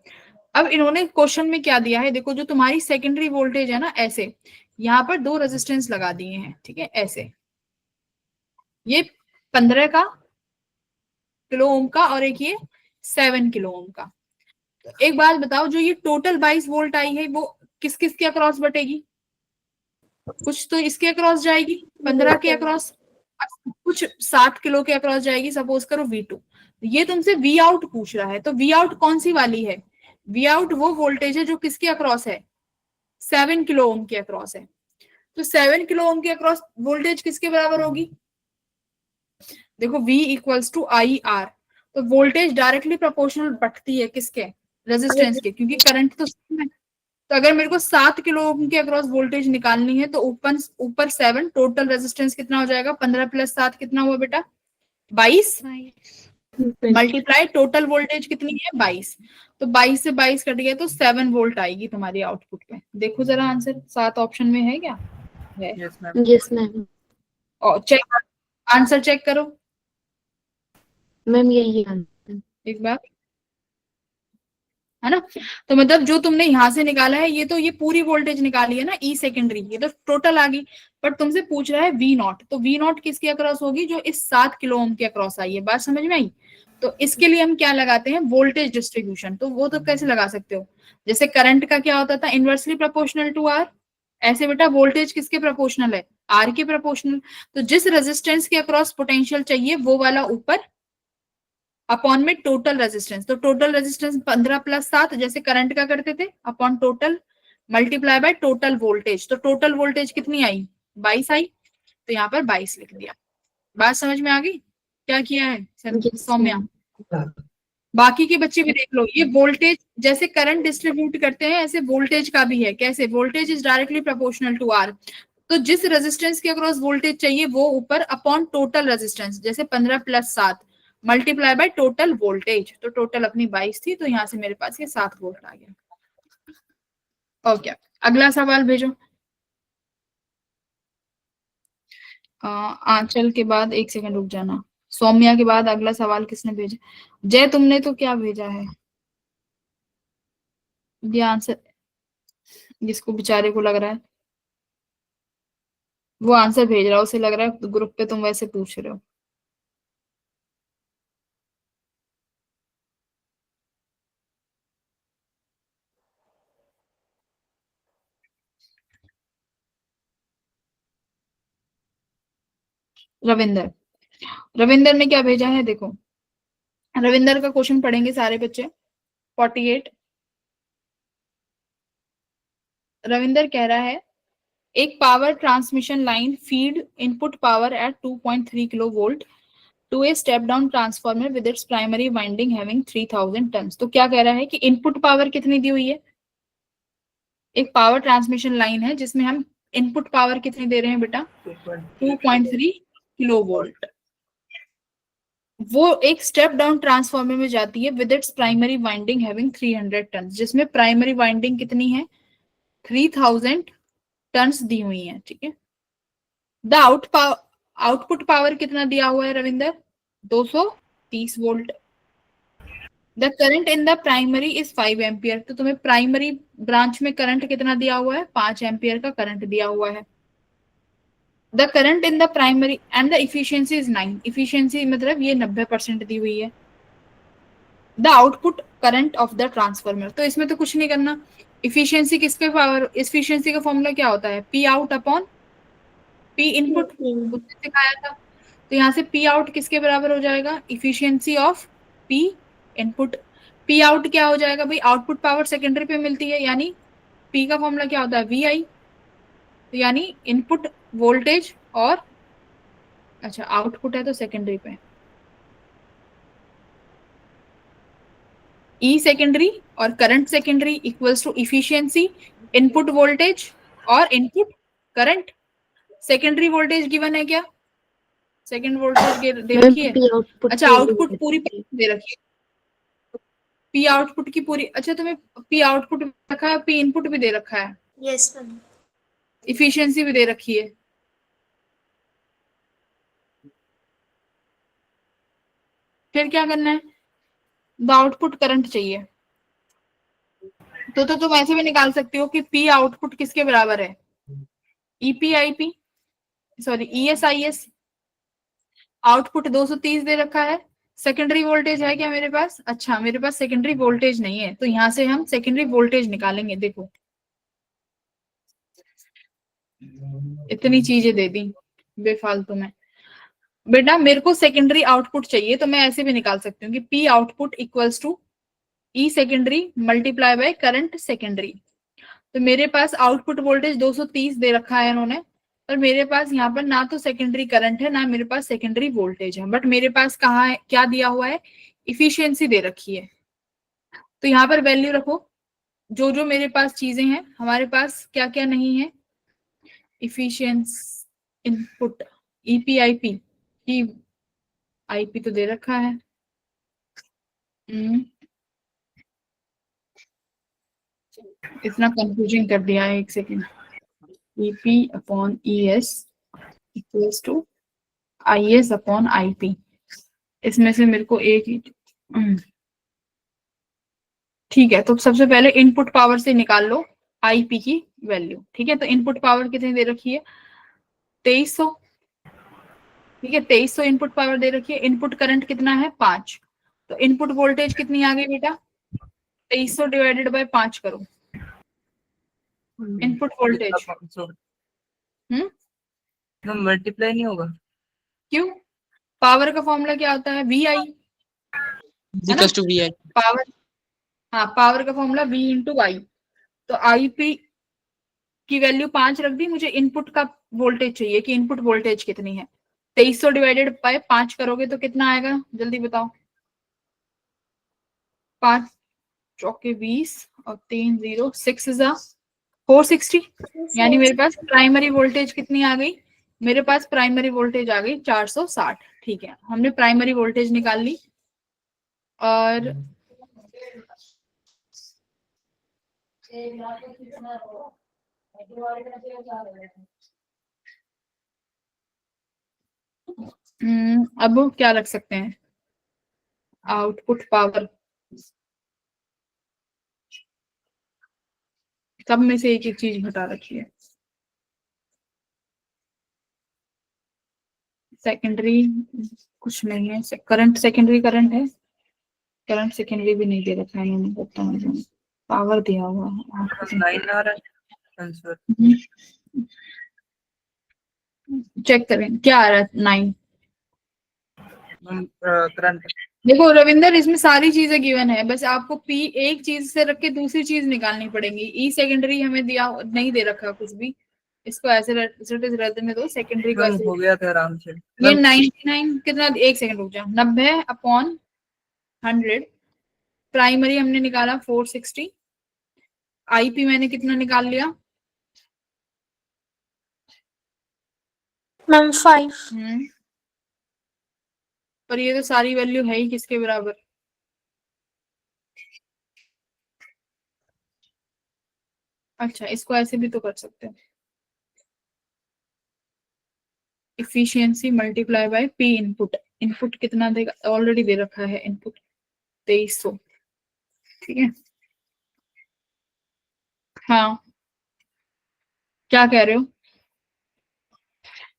अब इन्होंने क्वेश्चन में क्या दिया है, देखो जो तुम्हारी सेकेंडरी वोल्टेज है ना, ऐसे यहाँ पर दो रेजिस्टेंस लगा दिए हैं, ठीक है, ऐसे, ये 15 का किलो ओम का और एक ये 7 किलो ओम का। तो एक बात बताओ, जो ये टोटल 22 वोल्ट आई है वो किस किस के अक्रॉस बटेगी, कुछ तो इसके अक्रॉस जाएगी 15 के अक्रॉस, कुछ 7 किलो के अक्रॉस जाएगी, सपोज करो V2। ये तुमसे वी आउट पूछ रहा है, तो वी आउट कौन सी वाली है, वी आउट वो वोल्टेज है जो किसके अक्रॉस है, 7 किलो ओम के अक्रॉस है। तो 7 किलो ओम के अक्रॉस वोल्टेज किसके बराबर होगी, देखो V इक्वल्स टू IR, तो वोल्टेज डायरेक्टली प्रोपोर्शनल बढ़ती है किसके, रेजिस्टेंस के, क्योंकि करंट तो सेम है। तो अगर मेरे को 7 किलो ओम के अक्रॉस वोल्टेज निकालनी है तो ऊपर 7, टोटल रेजिस्टेंस कितना हो जाएगा? 15 + 7 कितना हुआ बेटा? 22 मल्टीप्लाई टोटल वोल्टेज कितनी है? 22। तो 22 से 22 कट गया तो 7 वोल्ट आएगी तुम्हारी आउटपुट पे। देखो जरा आंसर 7 ऑप्शन में है क्या? है। Yes ma'am. Yes ma'am. और चेक, आंसर चेक करो मैम यही आंसर। एक बार, है ना? तो मतलब जो तुमने यहाँ से निकाला है ये पूरी वोल्टेज निकाली है ना, ई सेकेंडरी, ये तो टोटल आ गई। बट तुमसे पूछ रहा है वी नॉट, तो वी नॉट किसके अक्रॉस होगी? जो इस 7 किलो ओम के अक्रॉस आई है। बात समझ में आई? तो इसके लिए हम क्या लगाते हैं? Voltage distribution. तो वो तो कैसे लगा सकते हो? जैसे करंट का क्या होता था? Inversely proportional to R. ऐसे बेटा वोल्टेज किसके प्रोपोर्शनल है? आर के प्रोपोर्शनल। तो जिस रेजिस्टेंस के अक्रॉस पोटेंशियल चाहिए वो वाला ऊपर, अपॉन में टोटल रेजिस्टेंस। तो टोटल रेजिस्टेंस 15 + 7 जैसे करंट का करते थे, upon total multiply by total voltage. तो टोटल वोल्टेज कितनी आई? 22 आई। तो यहाँ पर 22 लिख दिया। बात समझ में आ गई? क्या किया है सौम्या? बाकी के बच्चे भी देख लो, ये वोल्टेज जैसे करंट डिस्ट्रीब्यूट करते हैं ऐसे वोल्टेज का भी है। कैसे? Voltage is directly proportional to R. तो जिस रेजिस्टेंस के अक्रॉस वोल्टेज चाहिए वो ऊपर, अपॉन टोटल रेजिस्टेंस, जैसे 15 + 7 मल्टीप्लाई बाय टोटल वोल्टेज। तो टोटल अपनी 22 थी, तो यहाँ से मेरे पास ये 7 वोल्ट आ गया। ओके, अगला सवाल भेजो। आंचल के बाद 1 सेकंड रुक जाना। सौम्या के बाद अगला सवाल किसने भेजा? जय, तुमने तो क्या भेजा है? ये आंसर जिसको बेचारे को लग रहा है वो आंसर भेज रहा है, उसे लग रहा है ग्रुप पे तुम वैसे पूछ रहे हो। रविंदर, रविंदर ने क्या भेजा है देखो। रविंदर का क्वेश्चन पढ़ेंगे सारे बच्चे। 48। रविंदर कह रहा है एक power transmission line feed input power at 2.3 kilo volt to a step down transformer with its primary winding having 3000 turns. तो क्या कह रहा है कि इनपुट पावर कितनी दी हुई है? एक पावर ट्रांसमिशन लाइन है जिसमें हम इनपुट पावर कितनी दे रहे हैं बेटा? 2.3 किलो वोल्ट। वो एक स्टेप डाउन ट्रांसफॉर्मर में जाती है with its primary winding having 300 turns, जिसमें प्राइमरी वाइंडिंग कितनी है? 3000 टन्स दी हुई है। ठीक है। द आउटपुट पावर कितना दिया हुआ है Ravinder? 230 volt. The current in the primary is 5 ampere. तो तुम्हें प्राइमरी ब्रांच में करंट कितना दिया हुआ है? 5 एम्पियर का करंट दिया हुआ है। The current in the primary and the efficiency is 9। Efficiency मतलब ये 90% दी हुई है। The output current of the transformer. तो इसमें तो कुछ नहीं करना। इफिशियंसी किसके पावर, इफिशियंसी का फॉर्मूला क्या होता है? P out upon P input, उसने सिखाया था। तो यहाँ से पी आउट किसके बराबर हो जाएगा? Efficiency of P input. P out क्या हो जाएगा भाई? आउटपुट पावर सेकेंडरी पे मिलती है, यानी पी का फॉर्मूला क्या होता है? वी आई। तो यानी इनपुट वोल्टेज और, अच्छा आउटपुट है तो सेकेंडरी पे, ई सेकेंडरी और current secondary equals to efficiency, input voltage और input current. Secondary voltage given है क्या? सेकेंड वोल्टेज दे रखी है। अच्छा आउटपुट पूरी दे रखी है। पी आउटपुट की पूरी, अच्छा तुम्हें पी आउटपुट रखा है, पी इनपुट भी दे रखा है, यस मैम। इफिशियंसी भी दे रखी है। फिर क्या करना है? द आउटपुट करंट चाहिए। तो तुम ऐसे भी निकाल सकते हो कि पी आउटपुट किसके बराबर है? EP IP, sorry ES IS. Output 230 दे रखा है। सेकेंडरी वोल्टेज है क्या मेरे पास? अच्छा मेरे पास सेकेंडरी वोल्टेज नहीं है, तो यहाँ से हम सेकेंडरी वोल्टेज निकालेंगे। देखो इतनी चीजें दे दी बेफालतू में। बेटा मेरे को सेकेंडरी आउटपुट चाहिए, तो मैं ऐसे भी निकाल सकती हूँ कि P output equals to E secondary multiply by current secondary. तो मेरे पास आउटपुट वोल्टेज 230 दे रखा है इन्होंने, और मेरे पास यहाँ पर ना तो सेकेंडरी करंट है ना मेरे पास सेकेंडरी वोल्टेज है, बट मेरे पास कहाँ है, क्या दिया हुआ है? इफिशियंसी दे रखी है। तो यहाँ पर वैल्यू रखो जो जो मेरे पास चीजें हैं, हमारे पास क्या क्या नहीं है। इफिशियंस इनपुट ईपीआईपी की आईपी तो दे रखा है। इतना कंफ्यूजिंग कर दिया है, एक second. EP upon ES equals to IS upon IP. इसमें से मेरे को एक ही ठीक है। तो सबसे पहले इनपुट पावर से निकाल लो आईपी की वैल्यू। ठीक है, तो इनपुट पावर कितनी दे रखी है? 2300। ठीक है, 2300 इनपुट पावर दे रखी है। इनपुट करंट कितना है? 5। तो इनपुट वोल्टेज कितनी आ गई बेटा? 2300 डिवाइडेड बाय 5 करो। इनपुट वोल्टेज मल्टीप्लाई नहीं होगा क्यों? पावर का फॉर्मूला क्या होता है? V I power. हाँ, पावर का फॉर्मूला V इंटू आई। तो आईपी की वैल्यू 5 रख दी, मुझे इनपुट का वोल्टेज चाहिए कि इनपुट वोल्टेज कितनी है। 2300 डिवाइडेड बाय 5 करोगे तो कितना आएगा? जल्दी बताओ। 5 चौके 20 और 3 0 6 460। यानी मेरे पास प्राइमरी वोल्टेज कितनी आ गई? मेरे पास प्राइमरी वोल्टेज आ गई 460। ठीक है, हमने प्राइमरी वोल्टेज निकाल ली। और अब क्या रख सकते हैं? Output power. सब में से एक एक चीज घटा रखी है। सेकेंडरी कुछ नहीं है। करंट सेकेंडरी करंट है। करंट सेकेंडरी भी नहीं दे रखा है इन्होंने। पावर दिया हुआ है। 9 आ रहा है आंसर। चेक करें क्या आ रहा है। 9 करंट। देखो रविंदर, इसमें सारी चीजें गिवन है, बस आपको पी एक चीज से रख के दूसरी चीज निकालनी पड़ेगी। ई सेकेंडरी हमें दिया नहीं दे रखा कुछ भी, इसको ऐसे रहने दो। सेकेंडरी को ऐसे हो गया था आराम से। ये 99 कितना? एक सेकंड रुक जाओ। 90 अपॉन 100। प्राइमरी हमने निकाला 460। आईपी मैंने कितना निकाल लिया? मैम 5। पर ये तो सारी वैल्यू है ही किसके बराबर? अच्छा, इसको ऐसे भी तो कर सकते हैं। Efficiency multiply by P input. Input कितना देगा? ऑलरेडी दे रखा है इनपुट 2300। ठीक है, हाँ क्या कह रहे हो?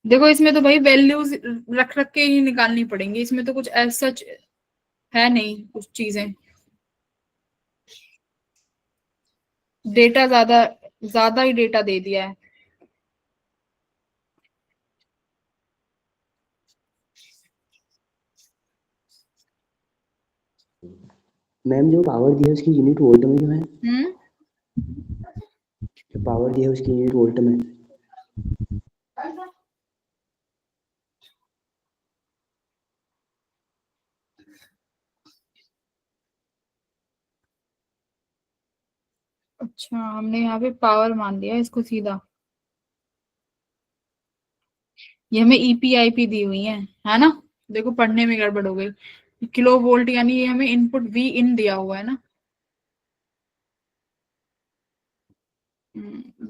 देखो इसमें तो भाई वैल्यूज रख रख के ही निकालनी पड़ेंगी। इसमें तो कुछ ऐसा सच है नहीं कुछ चीजें। डेटा ज्यादा ज्यादा ही डेटा दे दिया है। मैम जो पावर दिया है उसकी यूनिट वोल्ट में जो है, जो पावर दिया है उसकी यूनिट वोल्ट में। अच्छा, हमने यहाँ पे पावर मान लिया इसको सीधा। ये हमें ईपीआईपी दी हुई है ना? देखो पढ़ने में गड़बड़ हो गई। किलो वोल्ट यानी ये हमें इनपुट वी इन दिया हुआ है ना,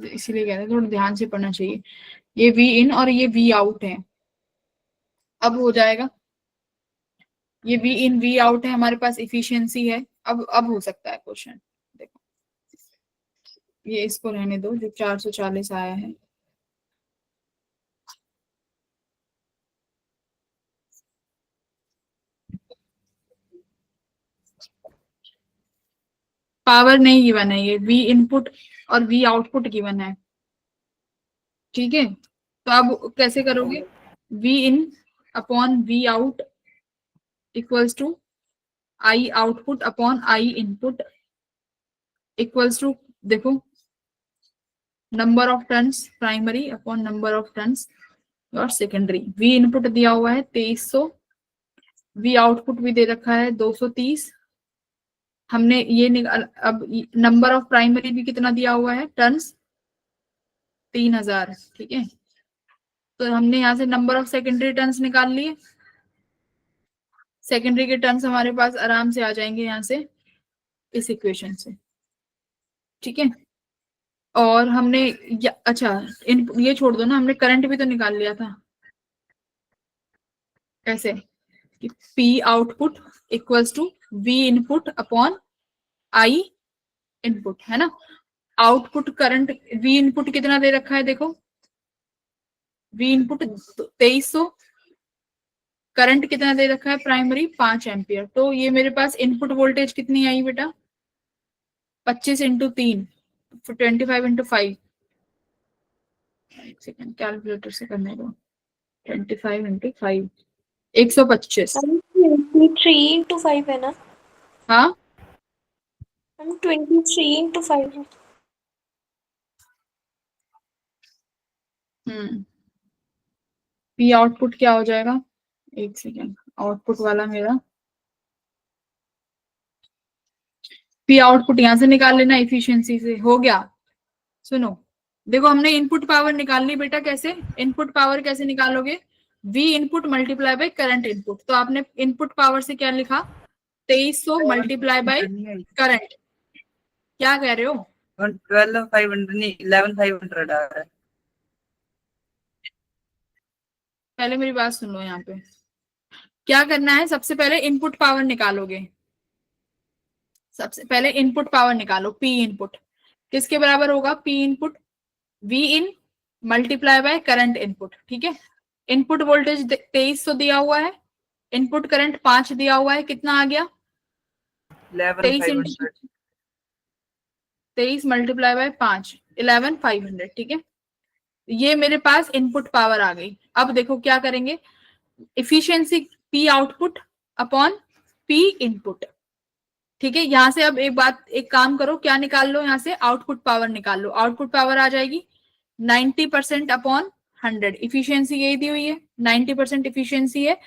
इसीलिए कह रहे हैं थोड़ा ध्यान से पढ़ना चाहिए। ये वी इन और ये वी आउट है। अब हो जाएगा। ये वी इन वी आउट है, हमारे पास इफिशियंसी है। अब हो सकता है क्वेश्चन। देखो ये इसको रहने दो जो 440 आया है। पावर नहीं गिवन है, ये वी इनपुट और वी आउटपुट गिवन है। ठीक है, तो अब कैसे करोगे? V in upon V out equals to I output upon I input equals to, देखो number of turns primary upon number of turns और सेकेंडरी। वी इनपुट दिया हुआ है 2300, वी आउटपुट भी दे रखा है 230 हमने ये निकाल, अब नंबर ऑफ प्राइमरी भी कितना दिया हुआ है, टर्न्स 3000, ठीक है। तो हमने यहाँ से नंबर ऑफ सेकेंडरी टर्न्स निकाल लिए, सेकेंडरी के टर्न्स हमारे पास आराम से आ जाएंगे यहाँ से इस इक्वेशन से, ठीक है। और हमने अच्छा ये छोड़ दो ना, हमने करंट भी तो निकाल लिया था, कैसे कि P output equals to V input upon I input, है ना। आउटपुट करंट V इनपुट कितना दे रखा है, देखो V इनपुट 2300, करंट कितना दे रखा है प्राइमरी 5 एम्पियर। तो ये मेरे पास इनपुट वोल्टेज कितनी आई बेटा, 25 इंटू 3, 25 इंटू 5, एक सेकेंड कैलकुलेटर से करने दो, 25 इंटू 5, 125। 23 into 5 है ना हाँ मैम? 23 into 5 है। पी आउटपुट क्या हो जाएगा, एक सेकेंड, आउटपुट वाला मेरा पी आउटपुट यहां से निकाल लेना, इफिशियंसी से हो गया। सुनो, देखो हमने इनपुट पावर निकाल ली बेटा, कैसे इनपुट पावर कैसे निकालोगे, we input multiply by current input. तो आपने इनपुट पावर से क्या लिखा, 2300 मल्टीप्लाई बाय करंट, क्या कह रहे हो, 12,500 नहीं 11,500 आ रहा है। पहले मेरी बात सुन लो, यहाँ पे क्या करना है, सबसे पहले इनपुट पावर निकालोगे, सबसे पहले इनपुट पावर निकालो, पी इनपुट किसके बराबर होगा, P input V in multiply by current input, ठीक है। इनपुट वोल्टेज 2300 दिया हुआ है, इनपुट करंट 5 दिया हुआ है, कितना आ गया 23 इंटू 11,500 23 मल्टीप्लाई बाय 5, 11,500, ठीक है। ये मेरे पास इनपुट पावर आ गई। अब देखो क्या करेंगे, efficiency P output upon P input, ठीक है। यहां से अब एक काम करो, क्या निकाल लो, यहाँ से आउटपुट पावर निकाल लो। आउटपुट पावर आ जाएगी 90% अपॉन 100, इफिशियंसी यही दी हुई है 90% इफिशियंसी है,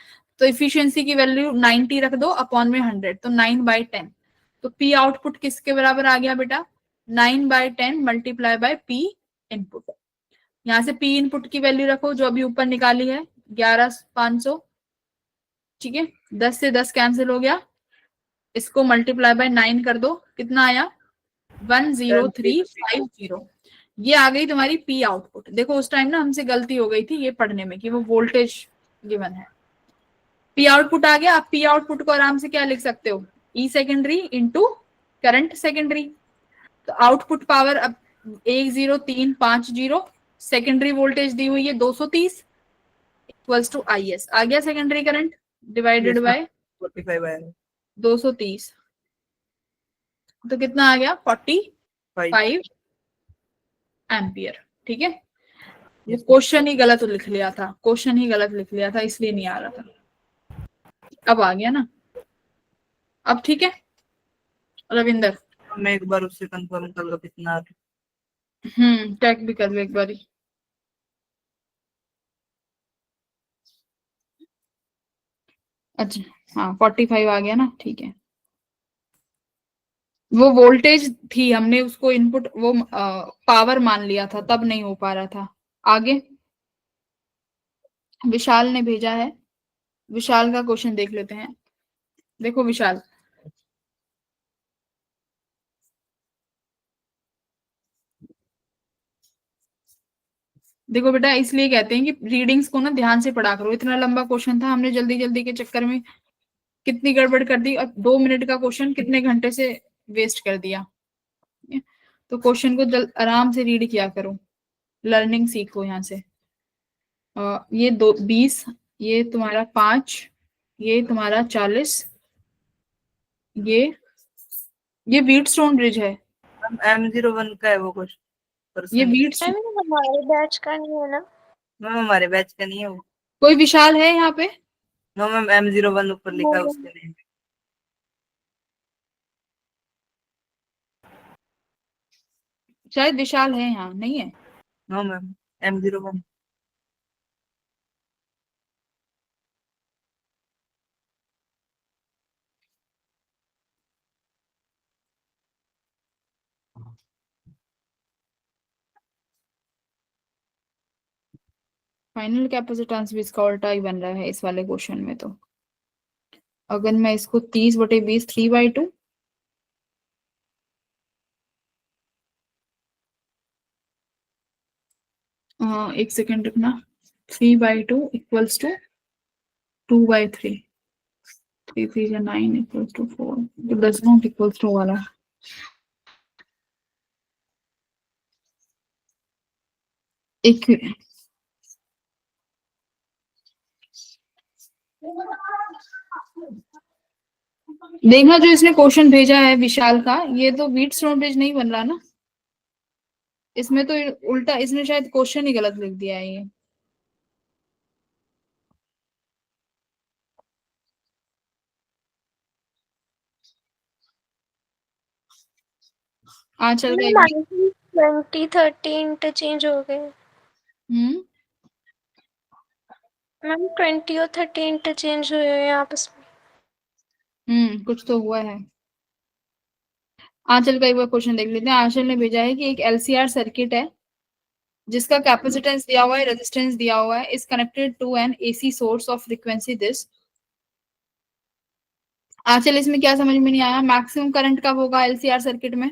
तो इफिशियंसी की वैल्यू 90 रख दो, अपॉन में 100, तो 9/10। तो पी आउटपुट किसके बराबर आ गया बेटा, 9/10 मल्टीप्लाई बाय पी इनपुट। यहाँ से पी इनपुट की वैल्यू रखो जो अभी ऊपर निकाली है, 11,500, ठीक है। 10 से 10 कैंसिल हो गया, इसको मल्टीप्लाई बाय 9 कर दो, कितना आया 10350। ये आ गई तुम्हारी पी आउटपुट। देखो उस टाइम ना हमसे गलती हो गई थी ये पढ़ने में कि वो वोल्टेज गिवन है। पी आउटपुट आ गया। आप पी आउटपुट को आराम से क्या लिख सकते हो, ई सेकेंडरी इंटू करंट सेकेंडरी। तो आउटपुट पावर अब 10350, सेकेंडरी वोल्टेज दी हुई है 230 इक्वल्स टू आई एस, आ गया सेकेंडरी करंट डिवाइडेड बाय 45 आया 230, तो कितना आ गया 45 एम्पियर, ठीक है। वो क्वेश्चन ही गलत लिख लिया था, क्वेश्चन ही गलत लिख लिया था, इसलिए नहीं आ रहा था। अब आ गया ना, अब ठीक है रविंदर। मैं एक बार उससे कंफर्म कर लो कितना आ रहा चेक भी कर लो एक बारी। अच्छा हाँ 45 आ गया ना, ठीक है। वो वोल्टेज थी, हमने उसको इनपुट वो पावर मान लिया था, तब नहीं हो पा रहा था। आगे विशाल ने भेजा है, विशाल का क्वेश्चन देख लेते हैं। देखो विशाल, देखो बेटा इसलिए कहते हैं कि रीडिंग्स को ना ध्यान से पढ़ा करो। इतना लंबा क्वेश्चन था, हमने जल्दी जल्दी के चक्कर में कितनी गड़बड़ कर दी, और 2 मिनट का क्वेश्चन कितने घंटे से वेस्ट कर दिया। तो क्वेश्चन को आराम से रीड किया करो, लर्निंग सीखो यहाँ से। ये 20, ये तुम्हारा 5, ये तुम्हारा 40, ये व्हीटस्टोन ब्रिज है, है। M01 का है वो क्वेश्चन। ये व्हीट। मैम हमारे बैच का नहीं है ना? मैम हमारे बैच का नहीं है वो। कोई विशाल है यहाँ पे, नो मैम M01 ऊपर लिखा है उसके लिए। शायद विशाल है यहाँ, नहीं है। No ma'am M01। Final capacitance भी इसका उल्टा ही बन रहा है इस वाले क्वेश्चन में। तो अगर मैं इसको 30/20 3/2, एक सेकेंड रुकना, 3/2 इक्वल्स टू 2/3, 3 3 9 इक्वल्स टू 4, तो डज नॉट इक्वल्स टू वाला। एक देखना, जो इसने क्वेश्चन भेजा है विशाल का, ये तो बीट स्टोन ब्रिज नहीं बन रहा ना, इसमें तो उल्टा, इसने शायद क्वेश्चन ही गलत लिख दिया है ये। आंचल का एक बार- 20 30 इंटरचेंज हो गए हम्म मैम। 20 और 30 इंटरचेंज हुए हैं आपस में। कुछ तो हुआ है। आंचल का एक बार क्वेश्चन देख लेते हैं। आंचल ने भेजा है कि एक एलसीआर सर्किट है जिसका कैपेसिटेंस दिया हुआ है, रेजिस्टेंस दिया हुआ है, is connected to an AC source of frequency this. Anchal इसमें क्या समझ में नहीं आया, मैक्सिमम करंट कब होगा एलसीआर सर्किट में?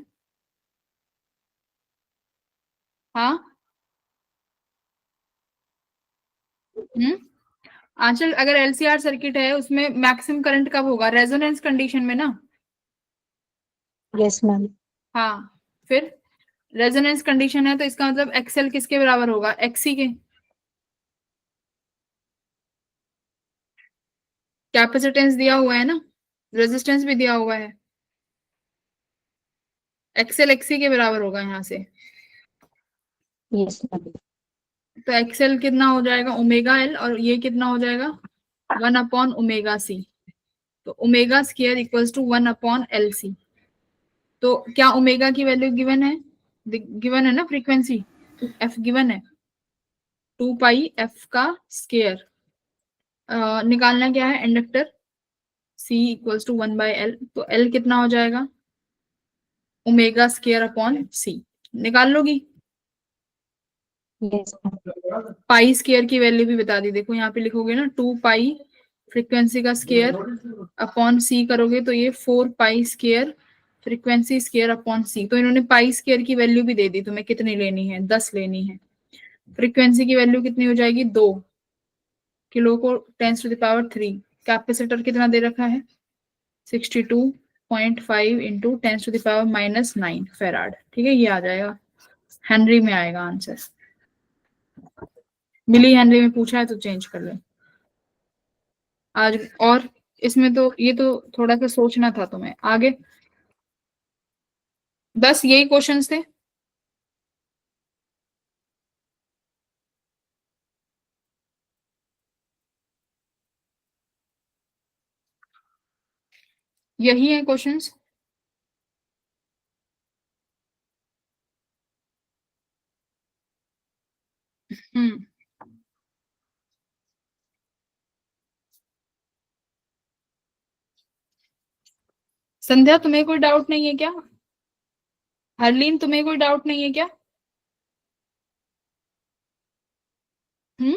हाँ। आंचल, अगर एलसीआर सर्किट है उसमें मैक्सिमम करंट कब होगा? रेजोनेंस कंडीशन में ना। Yes ma'am. हाँ, फिर रेजोनेंस कंडीशन है तो इसका मतलब एक्सएल किसके बराबर होगा? एक्सी के। कैपेसिटेंस दिया हुआ है ना, रेजिस्टेंस भी दिया हुआ है, एक्सएल एक्सी के बराबर होगा यहाँ से। Yes ma'am. तो एक्सएल कितना हो जाएगा? ओमेगा एल, और ये कितना हो जाएगा? 1/ओमेगा सी। तो ओमेगा स्क्वायर इक्वल्स टू 1/एल सी। तो क्या ओमेगा की वैल्यू गिवन है? गिवन है ना फ्रीक्वेंसी, एफ गिवन है, 2π f का स्क्वायर। निकालना क्या है? Inductor C equals to 1/L। तो L कितना हो जाएगा? Omega square upon C। निकाल लोगी? Yes ma'am. पाई स्क्वायर की वैल्यू भी बता दी, देखो यहाँ पे लिखोगे ना, 2π फ्रीक्वेंसी का स्क्वायर अपॉन C करोगे तो ये 4π square frequency square upon C। तो इन्होंने पाई स्क्वायर की वैल्यू भी दे दी तुम्हें, कितनी लेनी है? 10 लेनी है। फ्रीक्वेंसी की वैल्यू कितनी हो जाएगी? 2 किलो को 10⁻³ कैपेसिटर कितना दे रखा है? 62.5 इंटू 10⁻⁻9 फेराड। ठीक है, ये आ जाएगा, हेनरी में आएगा आंसर। मिली हेनरी में पूछा है तो चेंज कर ले आज। और इसमें तो ये तो थोड़ा सा सोचना था तुम्हें आगे। 10 यही क्वेश्चंस थे। यही है क्वेश्चंस। हम्म संध्या, तुम्हें कोई डाउट नहीं है क्या? हरलीन, तुम्हें कोई डाउट नहीं है क्या? हम्म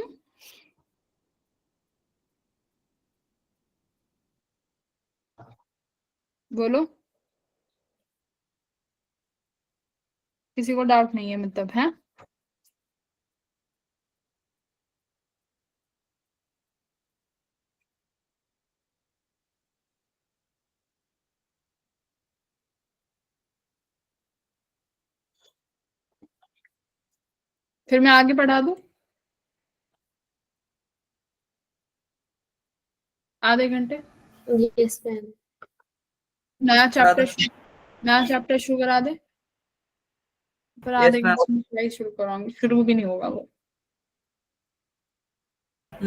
बोलो। किसी को डाउट नहीं है मतलब है? फिर मैं आगे बढ़ा दूं आधे घंटे? Yes ma'am. नया बता चैप्टर, दो। नया चैप्टर शुरू करा दे। पर यस आधे मैम। घंटे में क्या ही शुरू कराऊंगी, शुरू भी नहीं होगा वो।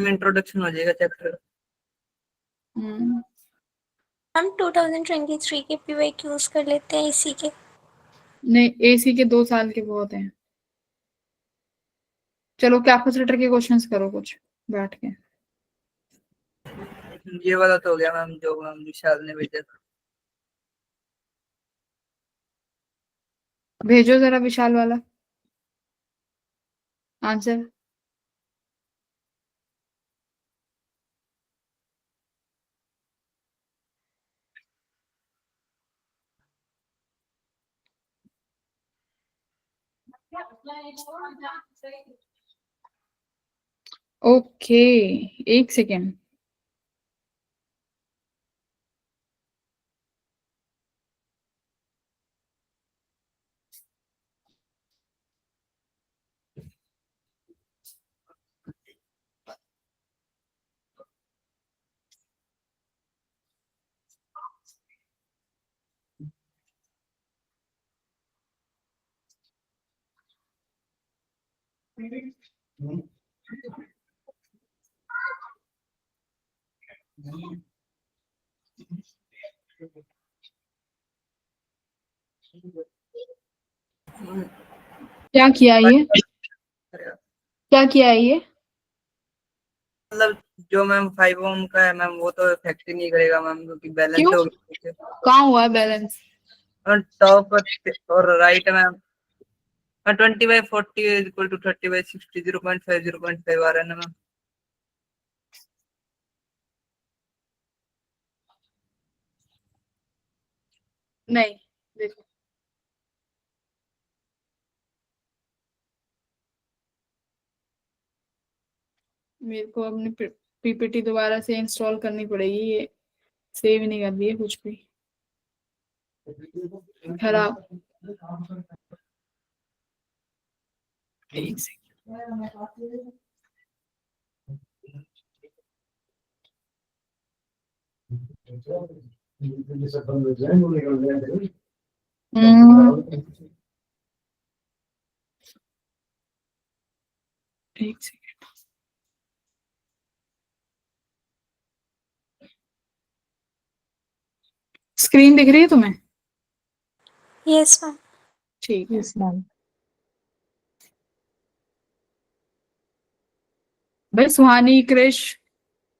इंट्रोडक्शन हो जाएगा चैप्टर। हम्म हम 2023 के PYQs कर लेते हैं इसी के। नहीं, एसी के 2 साल के बहुत हैं। चलो कैपेसिटर के क्वेश्चंस करो कुछ बैठ के। ये वाला तो हो गया मैम, जो मैम विशाल ने भेजा था। भेजो जरा विशाल वाला आंसर। ओके, एक सेकेंड। क्या किया ये, क्या किया है ये? मतलब जो मैम 5 ओम का है मैम वो तो इफेक्ट ही नहीं करेगा मैम, क्योंकि बैलेंस क्यों? हो गया कहाँ हुआ है बैलेंस? टॉप और right ma'am. 20/40 is equal to 30/60, 0.5 आ रहा है ना मैम। नहीं, देखो मेरे को अपनी पीपीटी दोबारा से इंस्टॉल करनी पड़ेगी, ये सेव नहीं कर रही है कुछ भी, खराब। एक सेकंड। एक सेकंड। स्क्रीन दिख रही है तुम्हें? Yes ma'am. ठीक है। Yes, ma'am. भाई सुहानी, क्रिश,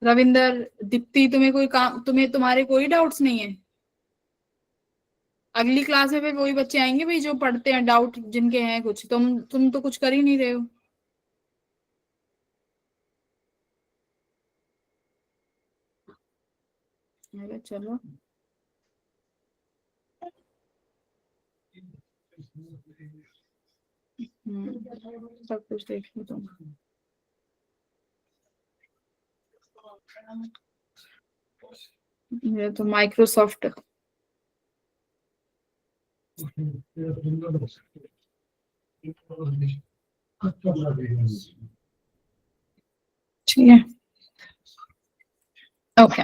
रविंदर, दीप्ति, तुम्हें कोई काम, तुम्हारे कोई डाउट्स नहीं है? अगली क्लास में फिर वही बच्चे आएंगे भाई जो पढ़ते हैं, डाउट जिनके हैं कुछ। तुम तो कुछ कर ही नहीं रहे हो। अरे चलो, सब कुछ देख लो तुम। ये तो माइक्रोसॉफ्ट। ठीक है, ओके।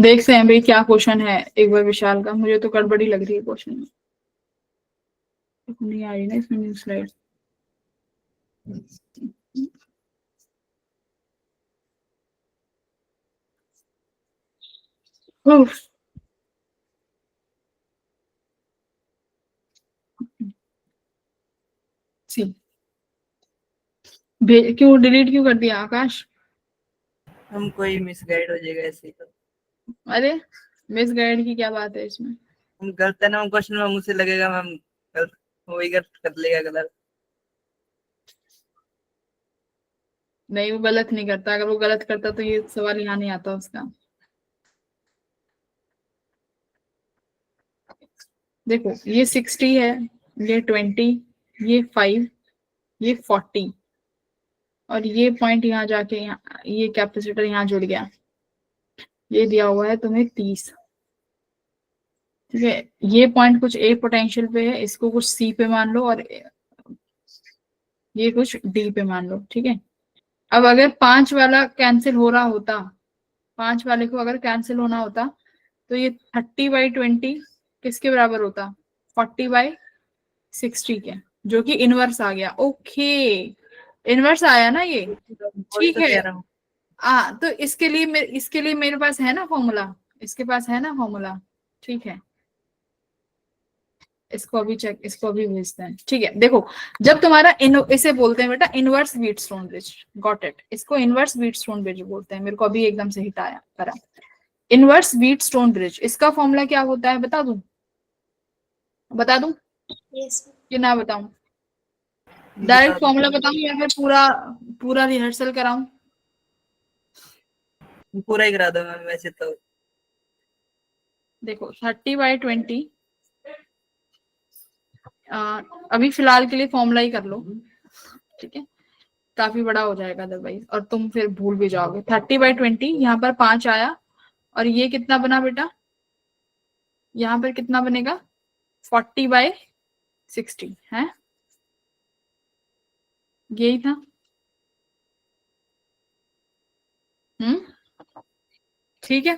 देखते हैं भाई क्या क्वेश्चन है एक बार विशाल का। मुझे तो गड़बड़ी लग रही है क्वेश्चन में, नहीं आ रही ना इसमें न्यू स्लाइड। क्यों डिलीट क्यों कर दिया आकाश? हम कोई मिसगाइड हो जाएगा ऐसे ही तो। अरे मिस गाइड की क्या बात है इसमें? हम गलत है ना क्वेश्चन में, मुझे लगेगा मैम गलत, वही गलत कर लेगा गलत। नहीं, वो गलत नहीं करता। अगर वो गलत करता तो ये सवाल यहाँ नहीं आता उसका। देखो ये 60 है, ये 20, ये 5, ये 40, और ये पॉइंट यहाँ जाके यहाँ ये कैपेसिटर यहाँ जुड़ गया। ये दिया हुआ है तुम्हें 30। ठीक है, ये पॉइंट कुछ ए पोटेंशियल पे है, इसको कुछ सी पे मान लो, और ये कुछ डी पे मान लो। ठीक है, अब अगर 5 वाला कैंसिल हो रहा होता, 5 वाले को अगर कैंसिल होना होता, तो ये 30/20 किसके बराबर होता? 40/60 के, जो कि इनवर्स आ गया। ओके, इनवर्स आया ना ये? वही ठीक तो है। कह रहा हूँ। तो इसके लिए मेरे पास है ना फॉर्मूला, इसके पास है ना फॉर्मूला। ठीक है, इसको अभी भेजते हैं। ठीक है, देखो जब तुम्हारा इसे बोलते हैं बेटा inverse Wheatstone bridge. Got it, इसको इनवर्स व्हीटस्टोन ब्रिज बोलते हैं। मेरे को अभी एकदम से हिट आया करा। इनवर्स व्हीटस्टोन ब्रिज, इसका फॉर्मूला क्या होता है बता दूं? बता दूं यस कि ना बताऊं? बता डायरेक्ट दो। फॉर्मूला बताऊं या फिर पूरा पूरा रिहर्सल कराऊं? पूरा ही करा दो मैम वैसे तो। देखो 30/20 अभी फिलहाल के लिए फॉर्मूला ही कर लो, ठीक है, काफी बड़ा हो जाएगा अदरवाइज, और तुम फिर भूल भी जाओगे। 30/20, यहाँ पर 5 आया, और ये कितना बना बेटा, यहाँ पर कितना बनेगा, 40/60 है, यही था। ठीक है,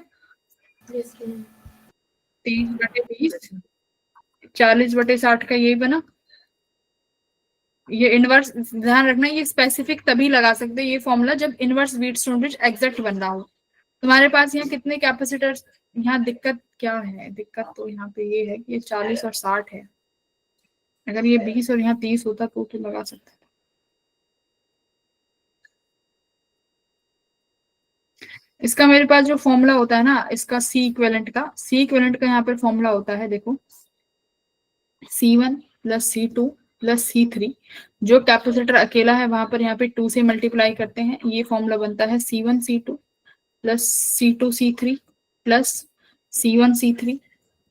यस मैम। 30/20, 40/60 का यही बना। ये इनवर्स ध्यान रखना, ये स्पेसिफिक तभी लगा सकते हैं ये फॉर्मूला जब इनवर्स व्हीटस्टोन ब्रिज एग्जैक्ट बन रहा हो। तुम्हारे पास यहाँ कितने कैपेसिटर, यहाँ दिक्कत क्या है, दिक्कत तो यहाँ पे ये है कि ये 40 और 60 है, अगर ये 20 और यहाँ 30 होता तो लगा सकते थे। इसका मेरे पास जो फॉर्मूला होता है ना, इसका सी इक्विवेलेंट का यहाँ पर फॉर्मूला होता है, देखो, C1 plus C2 plus C3, जो कैपेसिटर अकेला है वहां पर यहाँ पे 2 से मल्टीप्लाई करते हैं, ये फॉर्मूला बनता है C1 C2 plus C2 C3 plus C1 C3।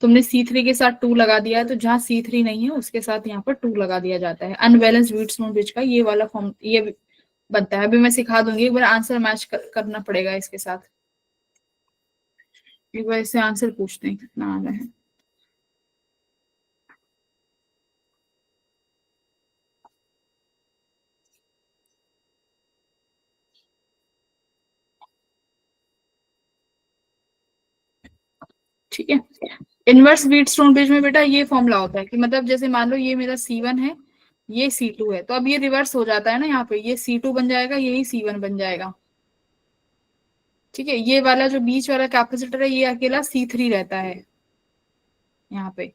तुमने C3 के साथ 2 लगा दिया है, तो जहां C3 नहीं है उसके साथ यहाँ पर 2 लगा दिया जाता है। अनबैलेंस व्हीटस्टोन ब्रिज का ये वाला फॉर्म ये बनता है। अभी मैं सिखा दूंगी, एक बार आंसर मैच करना पड़ेगा इसके साथ। एक बार इससे आंसर पूछते हैं कितना आ रहा है। ठीक है, इनवर्स व्हीटस्टोन ब्रिज में बेटा ये फॉर्मूला होता है कि मतलब जैसे मान लो ये मेरा C1 है, ये C2 है, तो अब ये रिवर्स हो जाता है ना, यहाँ पे ये C2 बन जाएगा, यही C1 बन जाएगा। ठीक है, ये वाला जो बीच वाला कैपेसिटर है ये अकेला C3 रहता है यहाँ पे।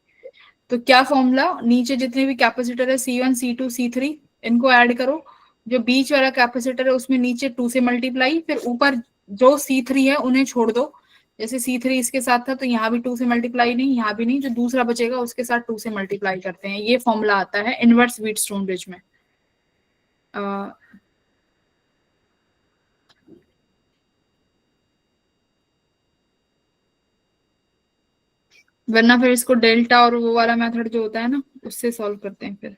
तो क्या फॉर्मूला, नीचे जितने भी कैपेसिटर है C1 C2 C3, इनको ऐड करो, जो बीच वाला कैपेसिटर है उसमें नीचे 2 से मल्टीप्लाई, फिर ऊपर जो C3 है उन्हें छोड़ दो। जैसे C3 इसके साथ था तो यहाँ भी 2 से मल्टीप्लाई नहीं, यहाँ भी नहीं, जो दूसरा बचेगा उसके साथ 2 से मल्टीप्लाई करते हैं। ये फॉर्मूला आता है इनवर्स व्हीटस्टोन ब्रिज में। वरना फिर इसको डेल्टा और वो वाला मेथड जो होता है ना, उससे सॉल्व करते हैं फिर।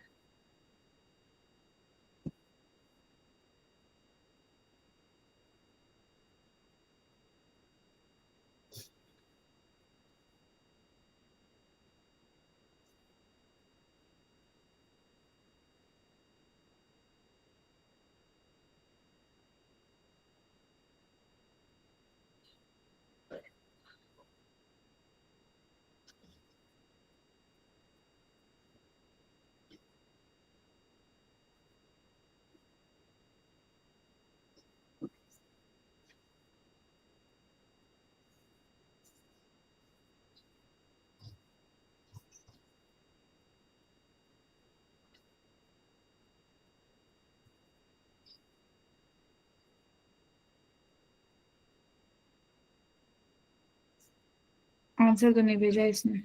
आंसर तो नहीं भेजा इसने।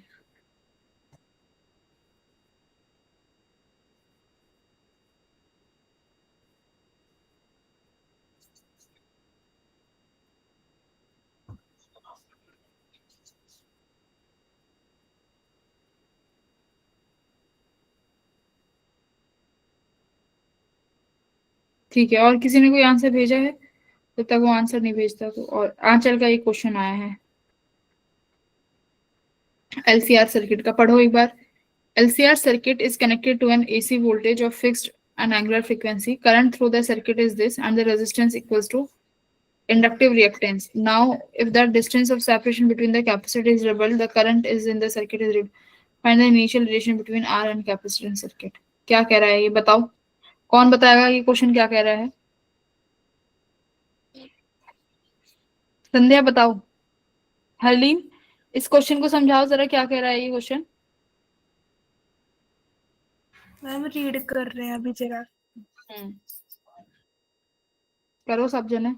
ठीक है, और किसी ने कोई आंसर भेजा है? जब तक वो आंसर नहीं भेजता तो, और आंचल का एक क्वेश्चन आया है LCR सर्किट का, पढ़ो एक बार। LCR circuit is connected to an AC voltage of fixed and angular frequency. Current through the circuit is this, and the resistance equals to inductive reactance. Now, if the distance of separation between the capacitor is doubled, the current is in the circuit is reduced. Find the initial relation between R and capacitor in circuit. क्या कह रहा है ये बताओ, कौन बताएगा ये क्वेश्चन क्या कह रहा है? संध्या बताओ। हरलीन, इस क्वेश्चन को समझाओ जरा, क्या कह रहा है ये क्वेश्चन? मैम रीड कर रहे हैं अभी जरा। करो सब जने।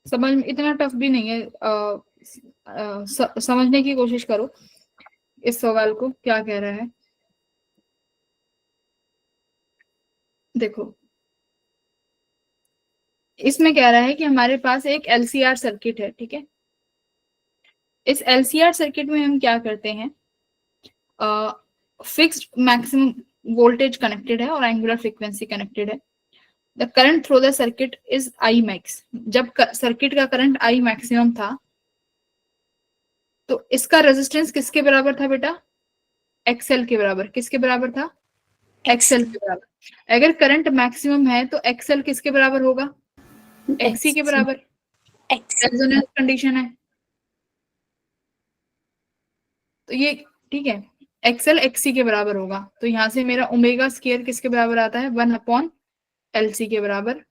समझ में इतना टफ भी नहीं है, समझने की कोशिश करो इस सवाल को क्या कह रहा है। देखो इसमें कह रहा है कि हमारे पास एक एलसीआर सर्किट है, ठीक है। इस एलसीआर सर्किट में हम क्या करते हैं, फिक्स्ड मैक्सिमम वोल्टेज कनेक्टेड है और एंगुलर फ्रीक्वेंसी कनेक्टेड है। The current through the circuit is I max. जब सर्किट का करंट आई मैक्सिमम था तो इसका रेजिस्टेंस किसके बराबर था बेटा, एक्सएल के बराबर। किसके बराबर था, एक्सएल के बराबर। अगर करंट मैक्सिमम है तो एक्सएल किसके बराबर होगा, एक्सी के बराबर। रेजोनेंस कंडीशन है तो ये ठीक है, एक्सएल एक्सी के बराबर होगा। तो यहाँ से मेरा ओमेगा स्केयर किसके बराबर आता है, 1/LC के बराबर।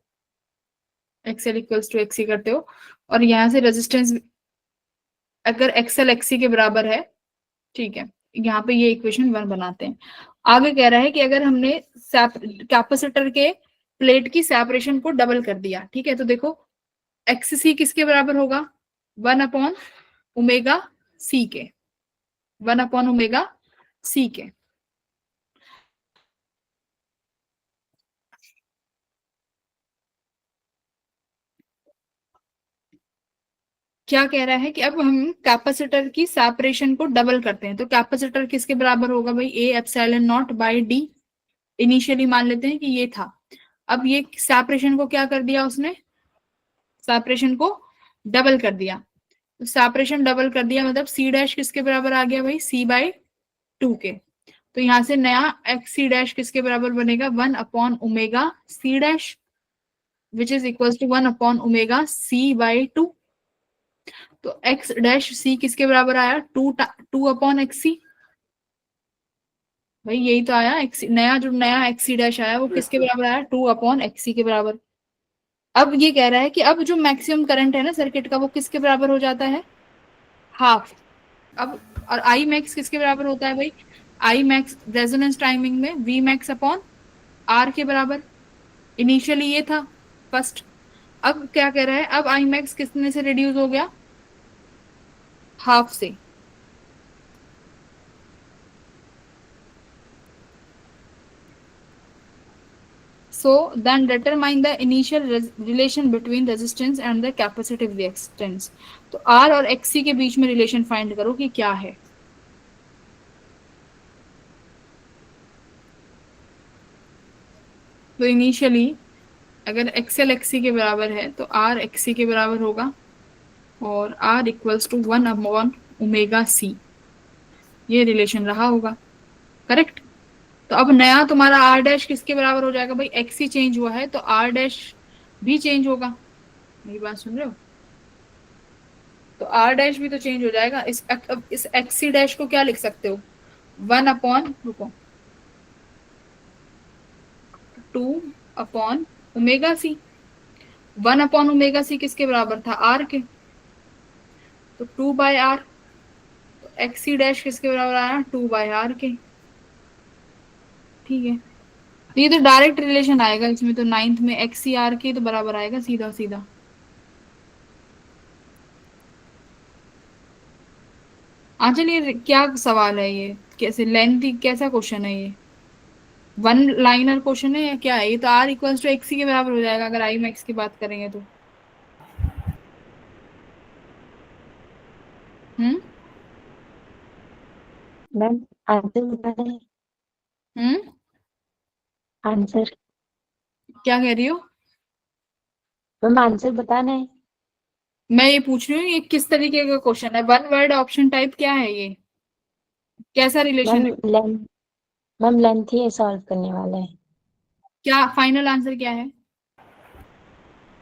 एक्सएल इक्वल्स टू एक्सी करते हो और यहाँ से रेजिस्टेंस अगर एक्सएल एक्सी के बराबर है, ठीक है, यहाँ पे ये इक्वेशन 1 बनाते हैं। आगे कह रहा है कि अगर हमने कैपेसिटर के प्लेट की सेपरेशन को डबल कर दिया, ठीक है, तो देखो एक्ससी किसके बराबर होगा, 1/ओमेगा सी के, 1/ओमेगा सी के। क्या कह रहा है कि अब हम कैपेसिटर की सेपरेशन को डबल करते हैं, तो कैपेसिटर किसके बराबर होगा भाई, A epsilon not by D. Initially मान लेते हैं कि ये था, अब ये सेपरेशन को क्या कर दिया उसने, सेपरेशन को डबल कर दिया। तो सेपरेशन डबल कर दिया मतलब सी डैश किसके बराबर आ गया भाई, C/2 के। तो यहाँ से नया एक्स सी डैश किसके बराबर बनेगा, 1/ओमेगा C dash which is equal to 1/ओमेगा C/2। तो एक्स डैश सी किसके बराबर आया, 2/XC। भाई यही तो आया, एक्सी नया जो नया एक्सी डैश आया वो किसके बराबर आया, 2/XC के बराबर। अब ये कह रहा है कि अब जो मैक्सिमम करंट है ना सर्किट का वो किसके बराबर हो जाता है, हाफ। अब और आई मैक्स किसके बराबर होता है भाई, आई मैक्स रेजोनेंस टाइमिंग में वी मैक्स अपॉन आर के बराबर। इनिशियली ये था फर्स्ट, अब क्या कह रहा है, अब आई मैक्स कितने से रिड्यूस हो गया, हाफ से। So then determine the initial relation between resistance and the capacitive reactance। तो R और XC के बीच में रिलेशन फाइंड करो कि क्या है। तो इनिशियली अगर XL XC के बराबर है तो R XC के बराबर होगा और R इक्वल्स टू 1/ओमेगा C, ये रिलेशन रहा होगा, करेक्ट। तो अब नया तुम्हारा R डैश किसके बराबर हो जाएगा भाई, XC चेंज हुआ है तो R डैश भी चेंज होगा। मेरी बात सुन रहे हो, तो R डैश भी तो चेंज हो जाएगा। इस XC डैश को क्या लिख सकते हो, 1/2/ओमेगा C। 1/ओमेगा C किसके बराबर था, R के, तो 2/R। तो XC डैश किसके बराबर आया, 2/R के, ठीक है। तो ये तो डायरेक्ट रिलेशन आएगा इसमें, तो 9th में XC R के तो बराबर आएगा सीधा सीधा। आंचल ये क्या सवाल है, ये कैसे लेंथी कैसा क्वेश्चन है, ये 1 लाइनर क्वेश्चन है या क्या है, ये तो R इक्वल्स टू XC के बराबर हो जाएगा अगर आई मैक्स की बात करेंगे तो। मैम आंसर बताना है, हम्म, आंसर। क्या कह रही हो, मैम आंसर बताना है। मैं ये पूछ रही हूँ ये किस तरीके का क्वेश्चन है, 1 वर्ड ऑप्शन टाइप क्या है, ये कैसा रिलेशन मैम है, लेंथ, मैम लेंथ ही सॉल्व करने वाला है। क्या फाइनल आंसर क्या है,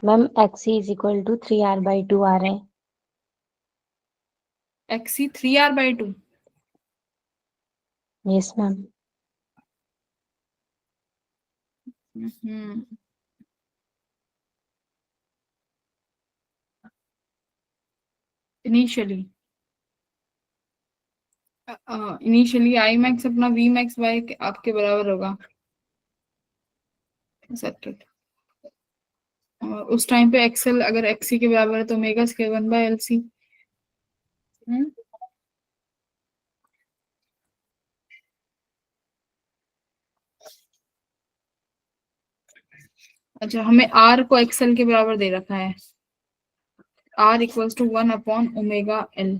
ma'am XC is equal to 3R/2 आ रहा है। XC 3R/2। Yes ma'am. Initially I max अपना वी मैक्स बाय आपके बराबर होगा सर्किट। उस टाइम पे एक्सेल अगर एक्सी के बराबर है तो ओमेगा स्क्वायर 1/LC। अच्छा, हमें आर को एक्सेल के बराबर दे रखा है, आर इक्वल्स टू 1/ओमेगा L।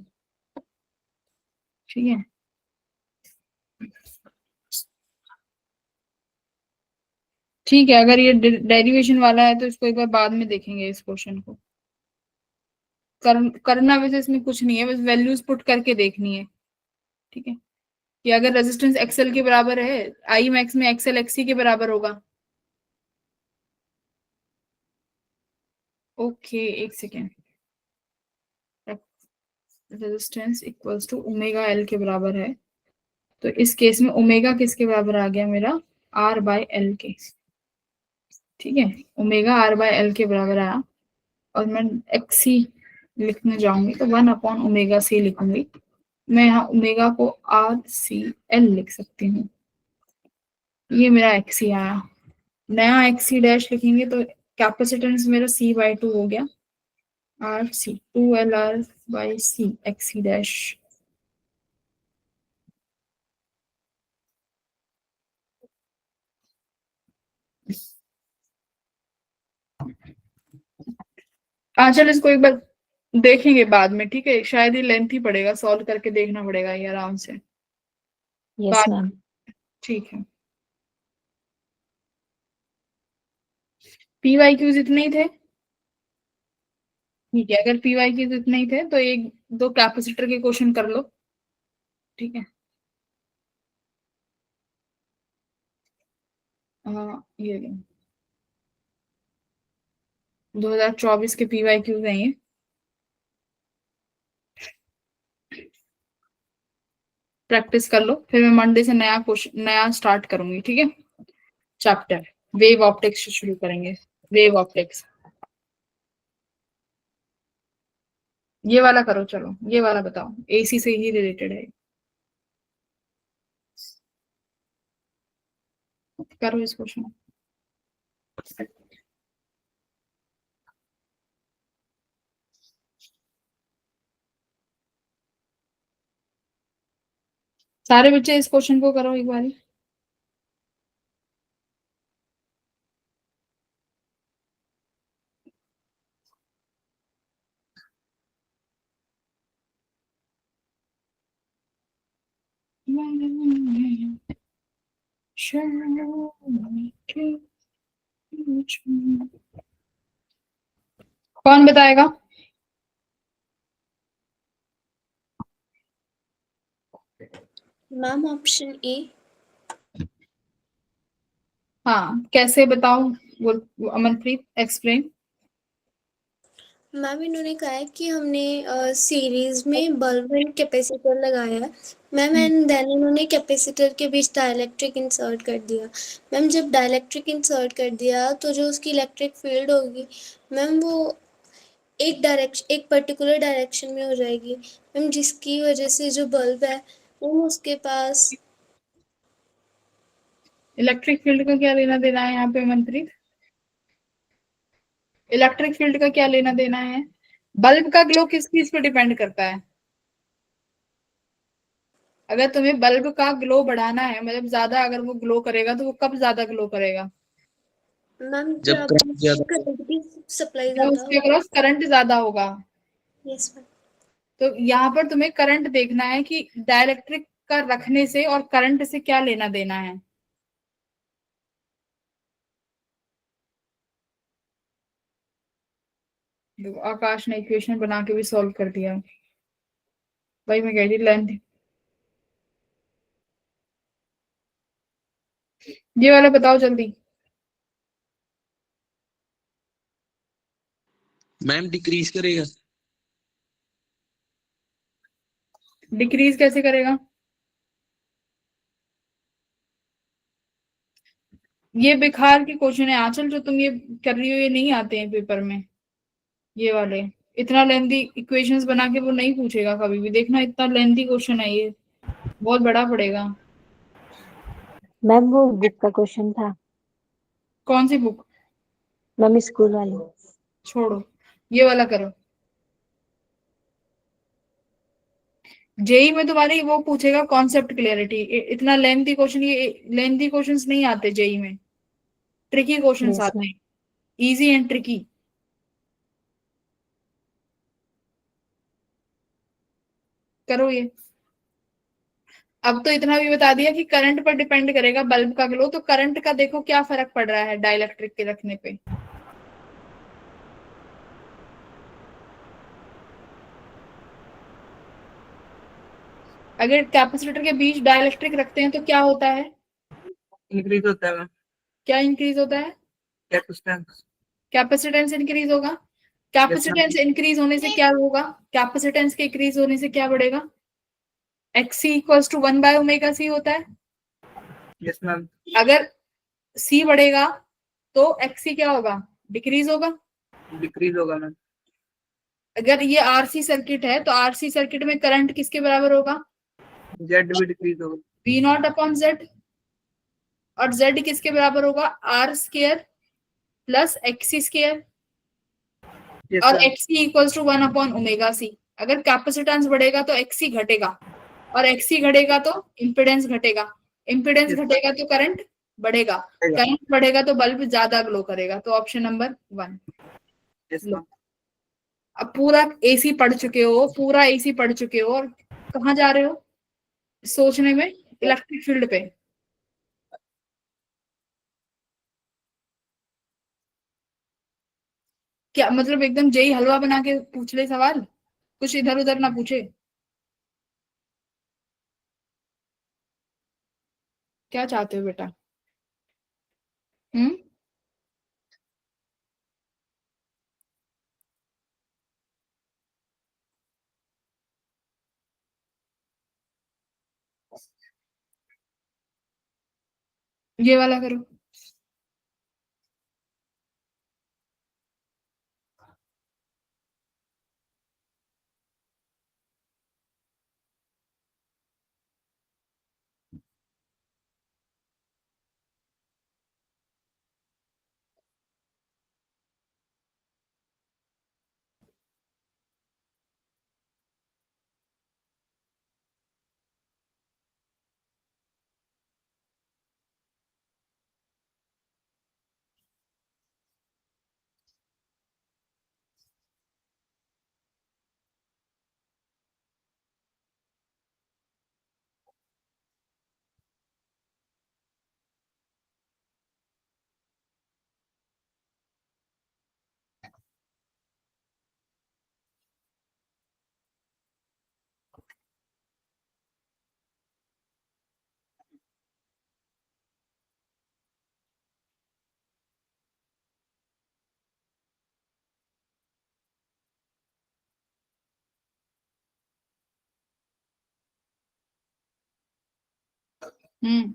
ठीक है, ठीक है। अगर ये डेरिवेशन वाला है तो इसको एक बार बाद में देखेंगे, इस क्वेश्चन को करना वैसे इसमें कुछ नहीं है, बस वैल्यूज पुट करके देखनी है। ठीक है, कि अगर रेजिस्टेंस एक्सएल के बराबर है, आई मैक्स में एक्सएल एक्सी के बराबर होगा। ओके, एक second. Resistance equals to omega L के बराबर है, तो इस केस में ओमेगा किसके बराबर आ गया मेरा, R/L के। ठीक है, ओमेगा R/L के बराबर आया, और मैं एक्सी लिखने जाऊंगी तो 1/ओमेगा C लिखूंगी। मैं यहाँ ओमेगा को RCL लिख सकती हूँ। ये मेरा एक्सी आया। नया एक्सी डैश लिखेंगे तो कैपेसिटेंस मेरा C/2 हो गया, RC 2LR/C एक्सी डैश। चल इसको एक बार देखेंगे बाद में, ठीक है, शायद ये लेंथी पड़ेगा, सॉल्व करके देखना पड़ेगा ये आराम से। Yes ma'am. ठीक है, PYQs इतने ही थे। ठीक है, अगर PYQs इतने ही थे तो एक दो कैपेसिटर के क्वेश्चन कर लो। ठीक है, ये 2024 के PYQs हैं ये। प्रैक्टिस कर लो, फिर मैं मंडे से नया क्वेश्चन नया स्टार्ट करूंगी। ठीक है, चैप्टर वेव ऑप्टिक्स से शुरू करेंगे। वेव ऑप्टिक्स ये वाला करो, चलो ये वाला बताओ, AC से ही रिलेटेड है, करो इस क्वेश्चन। सारे बच्चे इस क्वेश्चन को करो एक बार। कौन बताएगा? Ma'am option A. हाँ, कैसे बताओ, वो अमनप्रीत एक्सप्लेन। मैम इन्होंने कहा है कि हमने सीरीज में बल्ब एंड कैपेसिटर लगाया है मैम, एंड देन इन्होंने कैपेसिटर के बीच डाइलेक्ट्रिक इंसर्ट कर दिया। मैम जब डाइलेक्ट्रिक इंसर्ट कर दिया तो जो उसकी इलेक्ट्रिक फील्ड होगी मैम वो एक पर्टिकुलर डायरेक्शन में हो जाएगी मैम, जिसकी वजह से जो बल्ब है वो उसके पास। इलेक्ट्रिक फील्ड का क्या लेना देना है यहाँ पे अमनप्रीत? इलेक्ट्रिक फील्ड का क्या लेना देना है? बल्ब का ग्लो किस चीज पर डिपेंड करता है? अगर तुम्हें बल्ब का ग्लो बढ़ाना है, मतलब ज्यादा अगर वो ग्लो करेगा तो वो कब ज्यादा ग्लो करेगा? मैम जब जब करंट ज्यादा करंट की सप्लाई जब ज्यादा उसके हो। अक्रॉस करंट ज्यादा होगा। Yes ma'am. तो यहाँ पर तुम्हें करंट देखना है कि डाइलेक्ट्रिक का रखने से और करंट से क्या लेना देना है। देखो, आकाश ने इक्वेशन बना के भी सॉल्व कर दिया। भाई मैं कह रही लेंथ, ये वाला बताओ जल्दी। मैम डिक्रीज करेगा। डिक्रीज कैसे करेगा? ये बेकार के क्वेश्चन है आंचल, जो तुम ये कर रही हो ये नहीं आते हैं पेपर में। ये वाले इतना लेंथी इक्वेशंस बना के वो नहीं पूछेगा कभी भी, देखना इतना लेंथी क्वेश्चन है ये, बहुत बड़ा पड़ेगा। मैम वो बुक का क्वेश्चन था। कौन सी बुक? मैम स्कूल वाली। छोड़ो, ये वाला करो। जेई में तुम्हारी वो पूछेगा कॉन्सेप्ट क्लियरिटी। इतना लेंथी क्वेश्चन, ये लेंथी क्वेश्चंस नहीं आते जेई में, ट्रिकी क्वेश्चंस यस आते मैम। हैं, इजी एंड ट्रिकी। करो ये। अब तो इतना भी बता दिया कि करंट पर डिपेंड करेगा बल्ब का ग्लो, तो करंट का देखो क्या फर्क पड़ रहा है डाइलेक्ट्रिक के रखने पे। अगर कैपेसिटर के बीच डाइलेक्ट्रिक रखते हैं तो क्या होता है? इंक्रीज होता है मैम, क्या इंक्रीज होता है? कैपेसिटेंस। कैपेसिटेंस इंक्रीज होगा। Yes ma'am. कैपेसिटेंस इंक्रीज होने से क्या होगा? कैपेसिटेंस के इंक्रीज होने से क्या बढ़ेगा? एक्स सी इक्वल्स टू 1/ओमेगा सी होता है। Yes ma'am. अगर सी बढ़ेगा तो एक्स सी क्या होगा? डिक्रीज होगा। डिक्रीज होगा मैम। अगर ये आरसी सर्किट है तो आरसी सर्किट में करंट किसके बराबर होगा? जेड भी डिक्रीज होगा। V not upon Z. और जेड किसके बराबर होगा? R square plus XC square. Yes और मैम। एक्सी इक्वल्स टू 1/ओमेगा सी। अगर कैपेसिटेंस बढ़ेगा तो एक्सी घटेगा, और एक्सी घटेगा तो इम्पिडेंस घटेगा, इम्पिडेंस यस घटेगा तो करंट बढ़ेगा, करंट बढ़ेगा तो बल्ब ज्यादा ग्लो करेगा। तो ऑप्शन नंबर 1। यस लो, मैम। अब पूरा एसी पढ़ चुके हो, पूरा एसी पढ़ चुके हो, और कहाँ जा रहे हो सोचने में? इलेक्ट्रिक फील्ड पे। क्या मतलब एकदम जेई हलवा बना के पूछ ले सवाल, कुछ इधर उधर ना पूछे? क्या चाहते हो बेटा? हम्म। ये वाला करो। हम्म।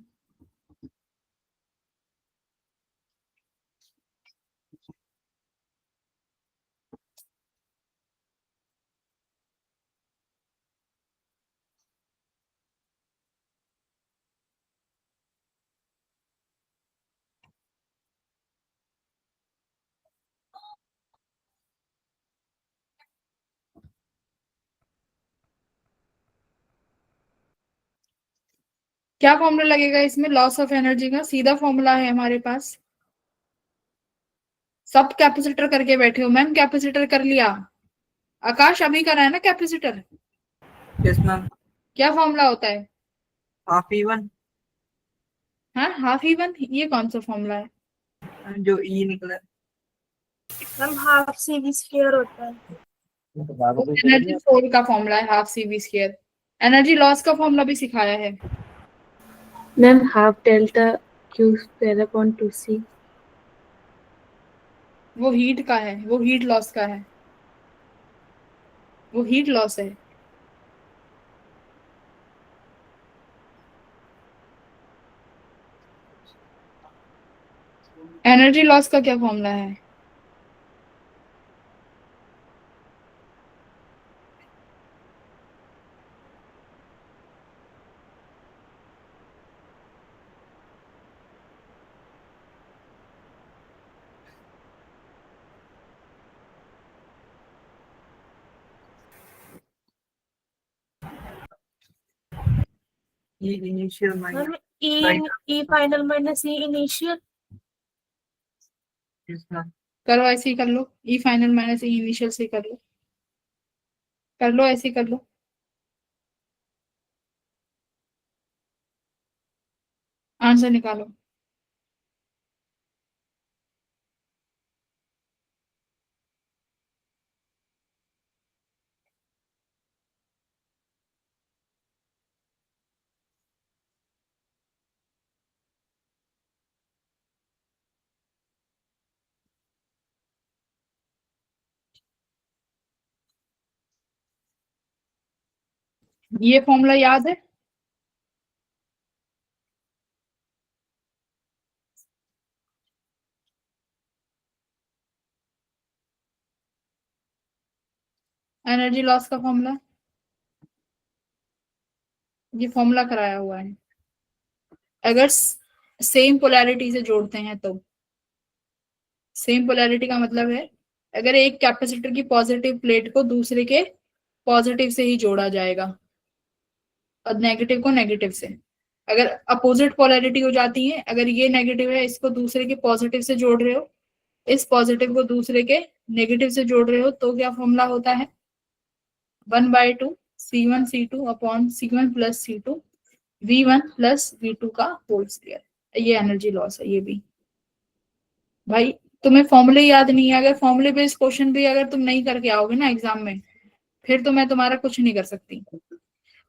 क्या फॉर्मूला लगेगा इसमें लॉस ऑफ एनर्जी का? सीधा फॉर्मूला है हमारे पास। सब कैपेसिटर करके बैठे हो। मैम कैपेसिटर कर लिया। आकाश अभी करा है ना कैपेसिटर? Yes ma'am. क्या फॉर्मूला होता है? हाफ इवन, हाँ, हाफ इवन, ये कौन सा फॉर्मूला है? जो ई निकला है। Ma'am half C V square होता है। एनर्जी फोर का फॉर्मूला है half C V square. Energy loss का फॉर्मूला भी सिखाया है। Ma'am half delta Q square upon 2c। वो हीट का है, वो हीट लॉस का है, वो हीट लॉस है। एनर्जी लॉस का क्या फॉर्मूला है? E initial minus ma'am E final minus E initial. is not. करो ऐसे ही कर लो, ई फाइनल माइनस ई इनिशियल से कर लो ऐसे ही कर लो। आंसर निकालो। ये फॉर्मूला याद है? एनर्जी लॉस का फॉर्मूला, ये फॉर्मूला कराया हुआ है। अगर सेम पोलैरिटी से जोड़ते हैं तो, सेम पोलैरिटी का मतलब है अगर एक कैपेसिटर की पॉजिटिव प्लेट को दूसरे के पॉजिटिव से ही जोड़ा जाएगा और नेगेटिव को नेगेटिव से। अगर अपोजिट पोलैरिटी हो जाती है, अगर ये नेगेटिव है इसको दूसरे के पॉजिटिव से जोड़ रहे हो, इस पॉजिटिव को दूसरे के नेगेटिव से जोड़ रहे हो, तो क्या फॉर्मूला होता है 1/2 C1 C2 upon C1 plus C2 V1 plus V2 का होल स्क्वायर। ये एनर्जी लॉस है। ये भी भाई तुम्हें फॉर्मूले याद नहीं है, अगर फॉर्मूले बेस्ड क्वेश्चन भी अगर तुम नहीं करके आओगे ना एग्जाम में, फिर तो मैं तुम्हारा कुछ नहीं कर सकती।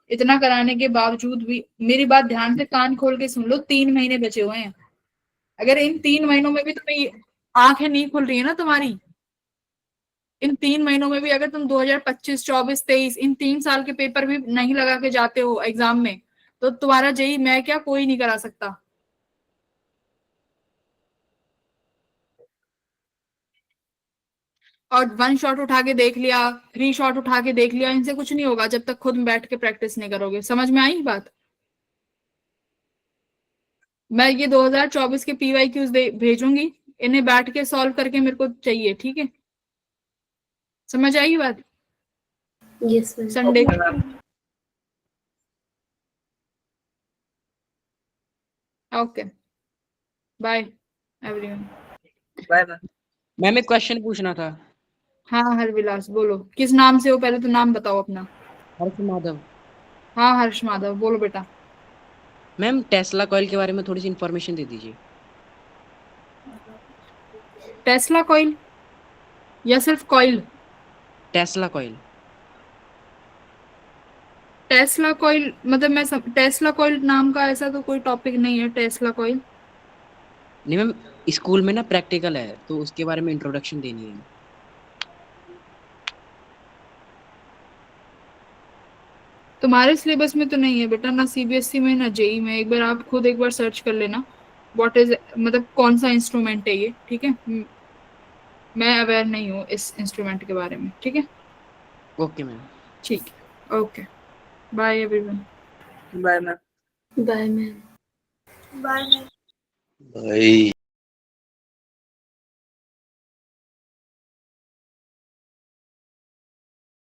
इतना कराने के बावजूद भी मेरी बात ध्यान से कान खोल के सुन लो, 3 महीने बचे हुए हैं। अगर इन 3 महीनों में भी तुम्हें आंखें नहीं खुल रही है ना तुम्हारी, इन 3 महीनों में भी अगर तुम 2025, 24, 23 इन 3 साल के पेपर भी नहीं लगा के जाते हो एग्जाम में, तो तुम्हारा जेई मैं क्या कोई नहीं करा सकता। और 1 शॉट उठा के देख लिया, 3 शॉट उठा के देख लिया, इनसे कुछ नहीं होगा जब तक खुद बैठ के प्रैक्टिस नहीं करोगे। समझ में आई बात? मैं ये 2024 के PYQs भेजूंगी, इन्हें बैठ के सॉल्व करके मेरे को चाहिए, ठीक है? समझ आई बात? Yes, ma'am. Sunday okay, bye everyone. Bye bye. Ma'am एक क्वेश्चन पूछना था। हाँ हरविलास बोलो, किस नाम से हो पहले तो नाम बताओ अपना। हर्ष माधव। हाँ हर्ष माधव, बोलो बेटा। मैम टेस्ला कॉइल के बारे में थोड़ी सी इंफॉर्मेशन दे दीजिए। टेस्ला कॉइल या सिर्फ coil? Tesla coil. Tesla coil मतलब टेस्ला कॉइल नाम का ऐसा तो कोई टॉपिक नहीं है टेस्ला कॉइल। नहीं मैम, स्कूल में ना प्रैक्टिकल है तो उसके बारे में इंट्रोडक्शन देनी है। तुम्हारे सिलेबस में तो नहीं है बेटा, ना CBSE में ना जेई में। एक बार आप खुद एक बार सर्च कर लेना व्हाट इज, मतलब कौन सा इंस्ट्रूमेंट है ये, ठीक है? मैं अवेयर नहीं हूँ इस इंस्ट्रूमेंट के बारे में, ठीक है? Okay ma'am. ठीक है, okay, bye everyone. Bye ma'am. Bye, ma'am. Bye bye. भाई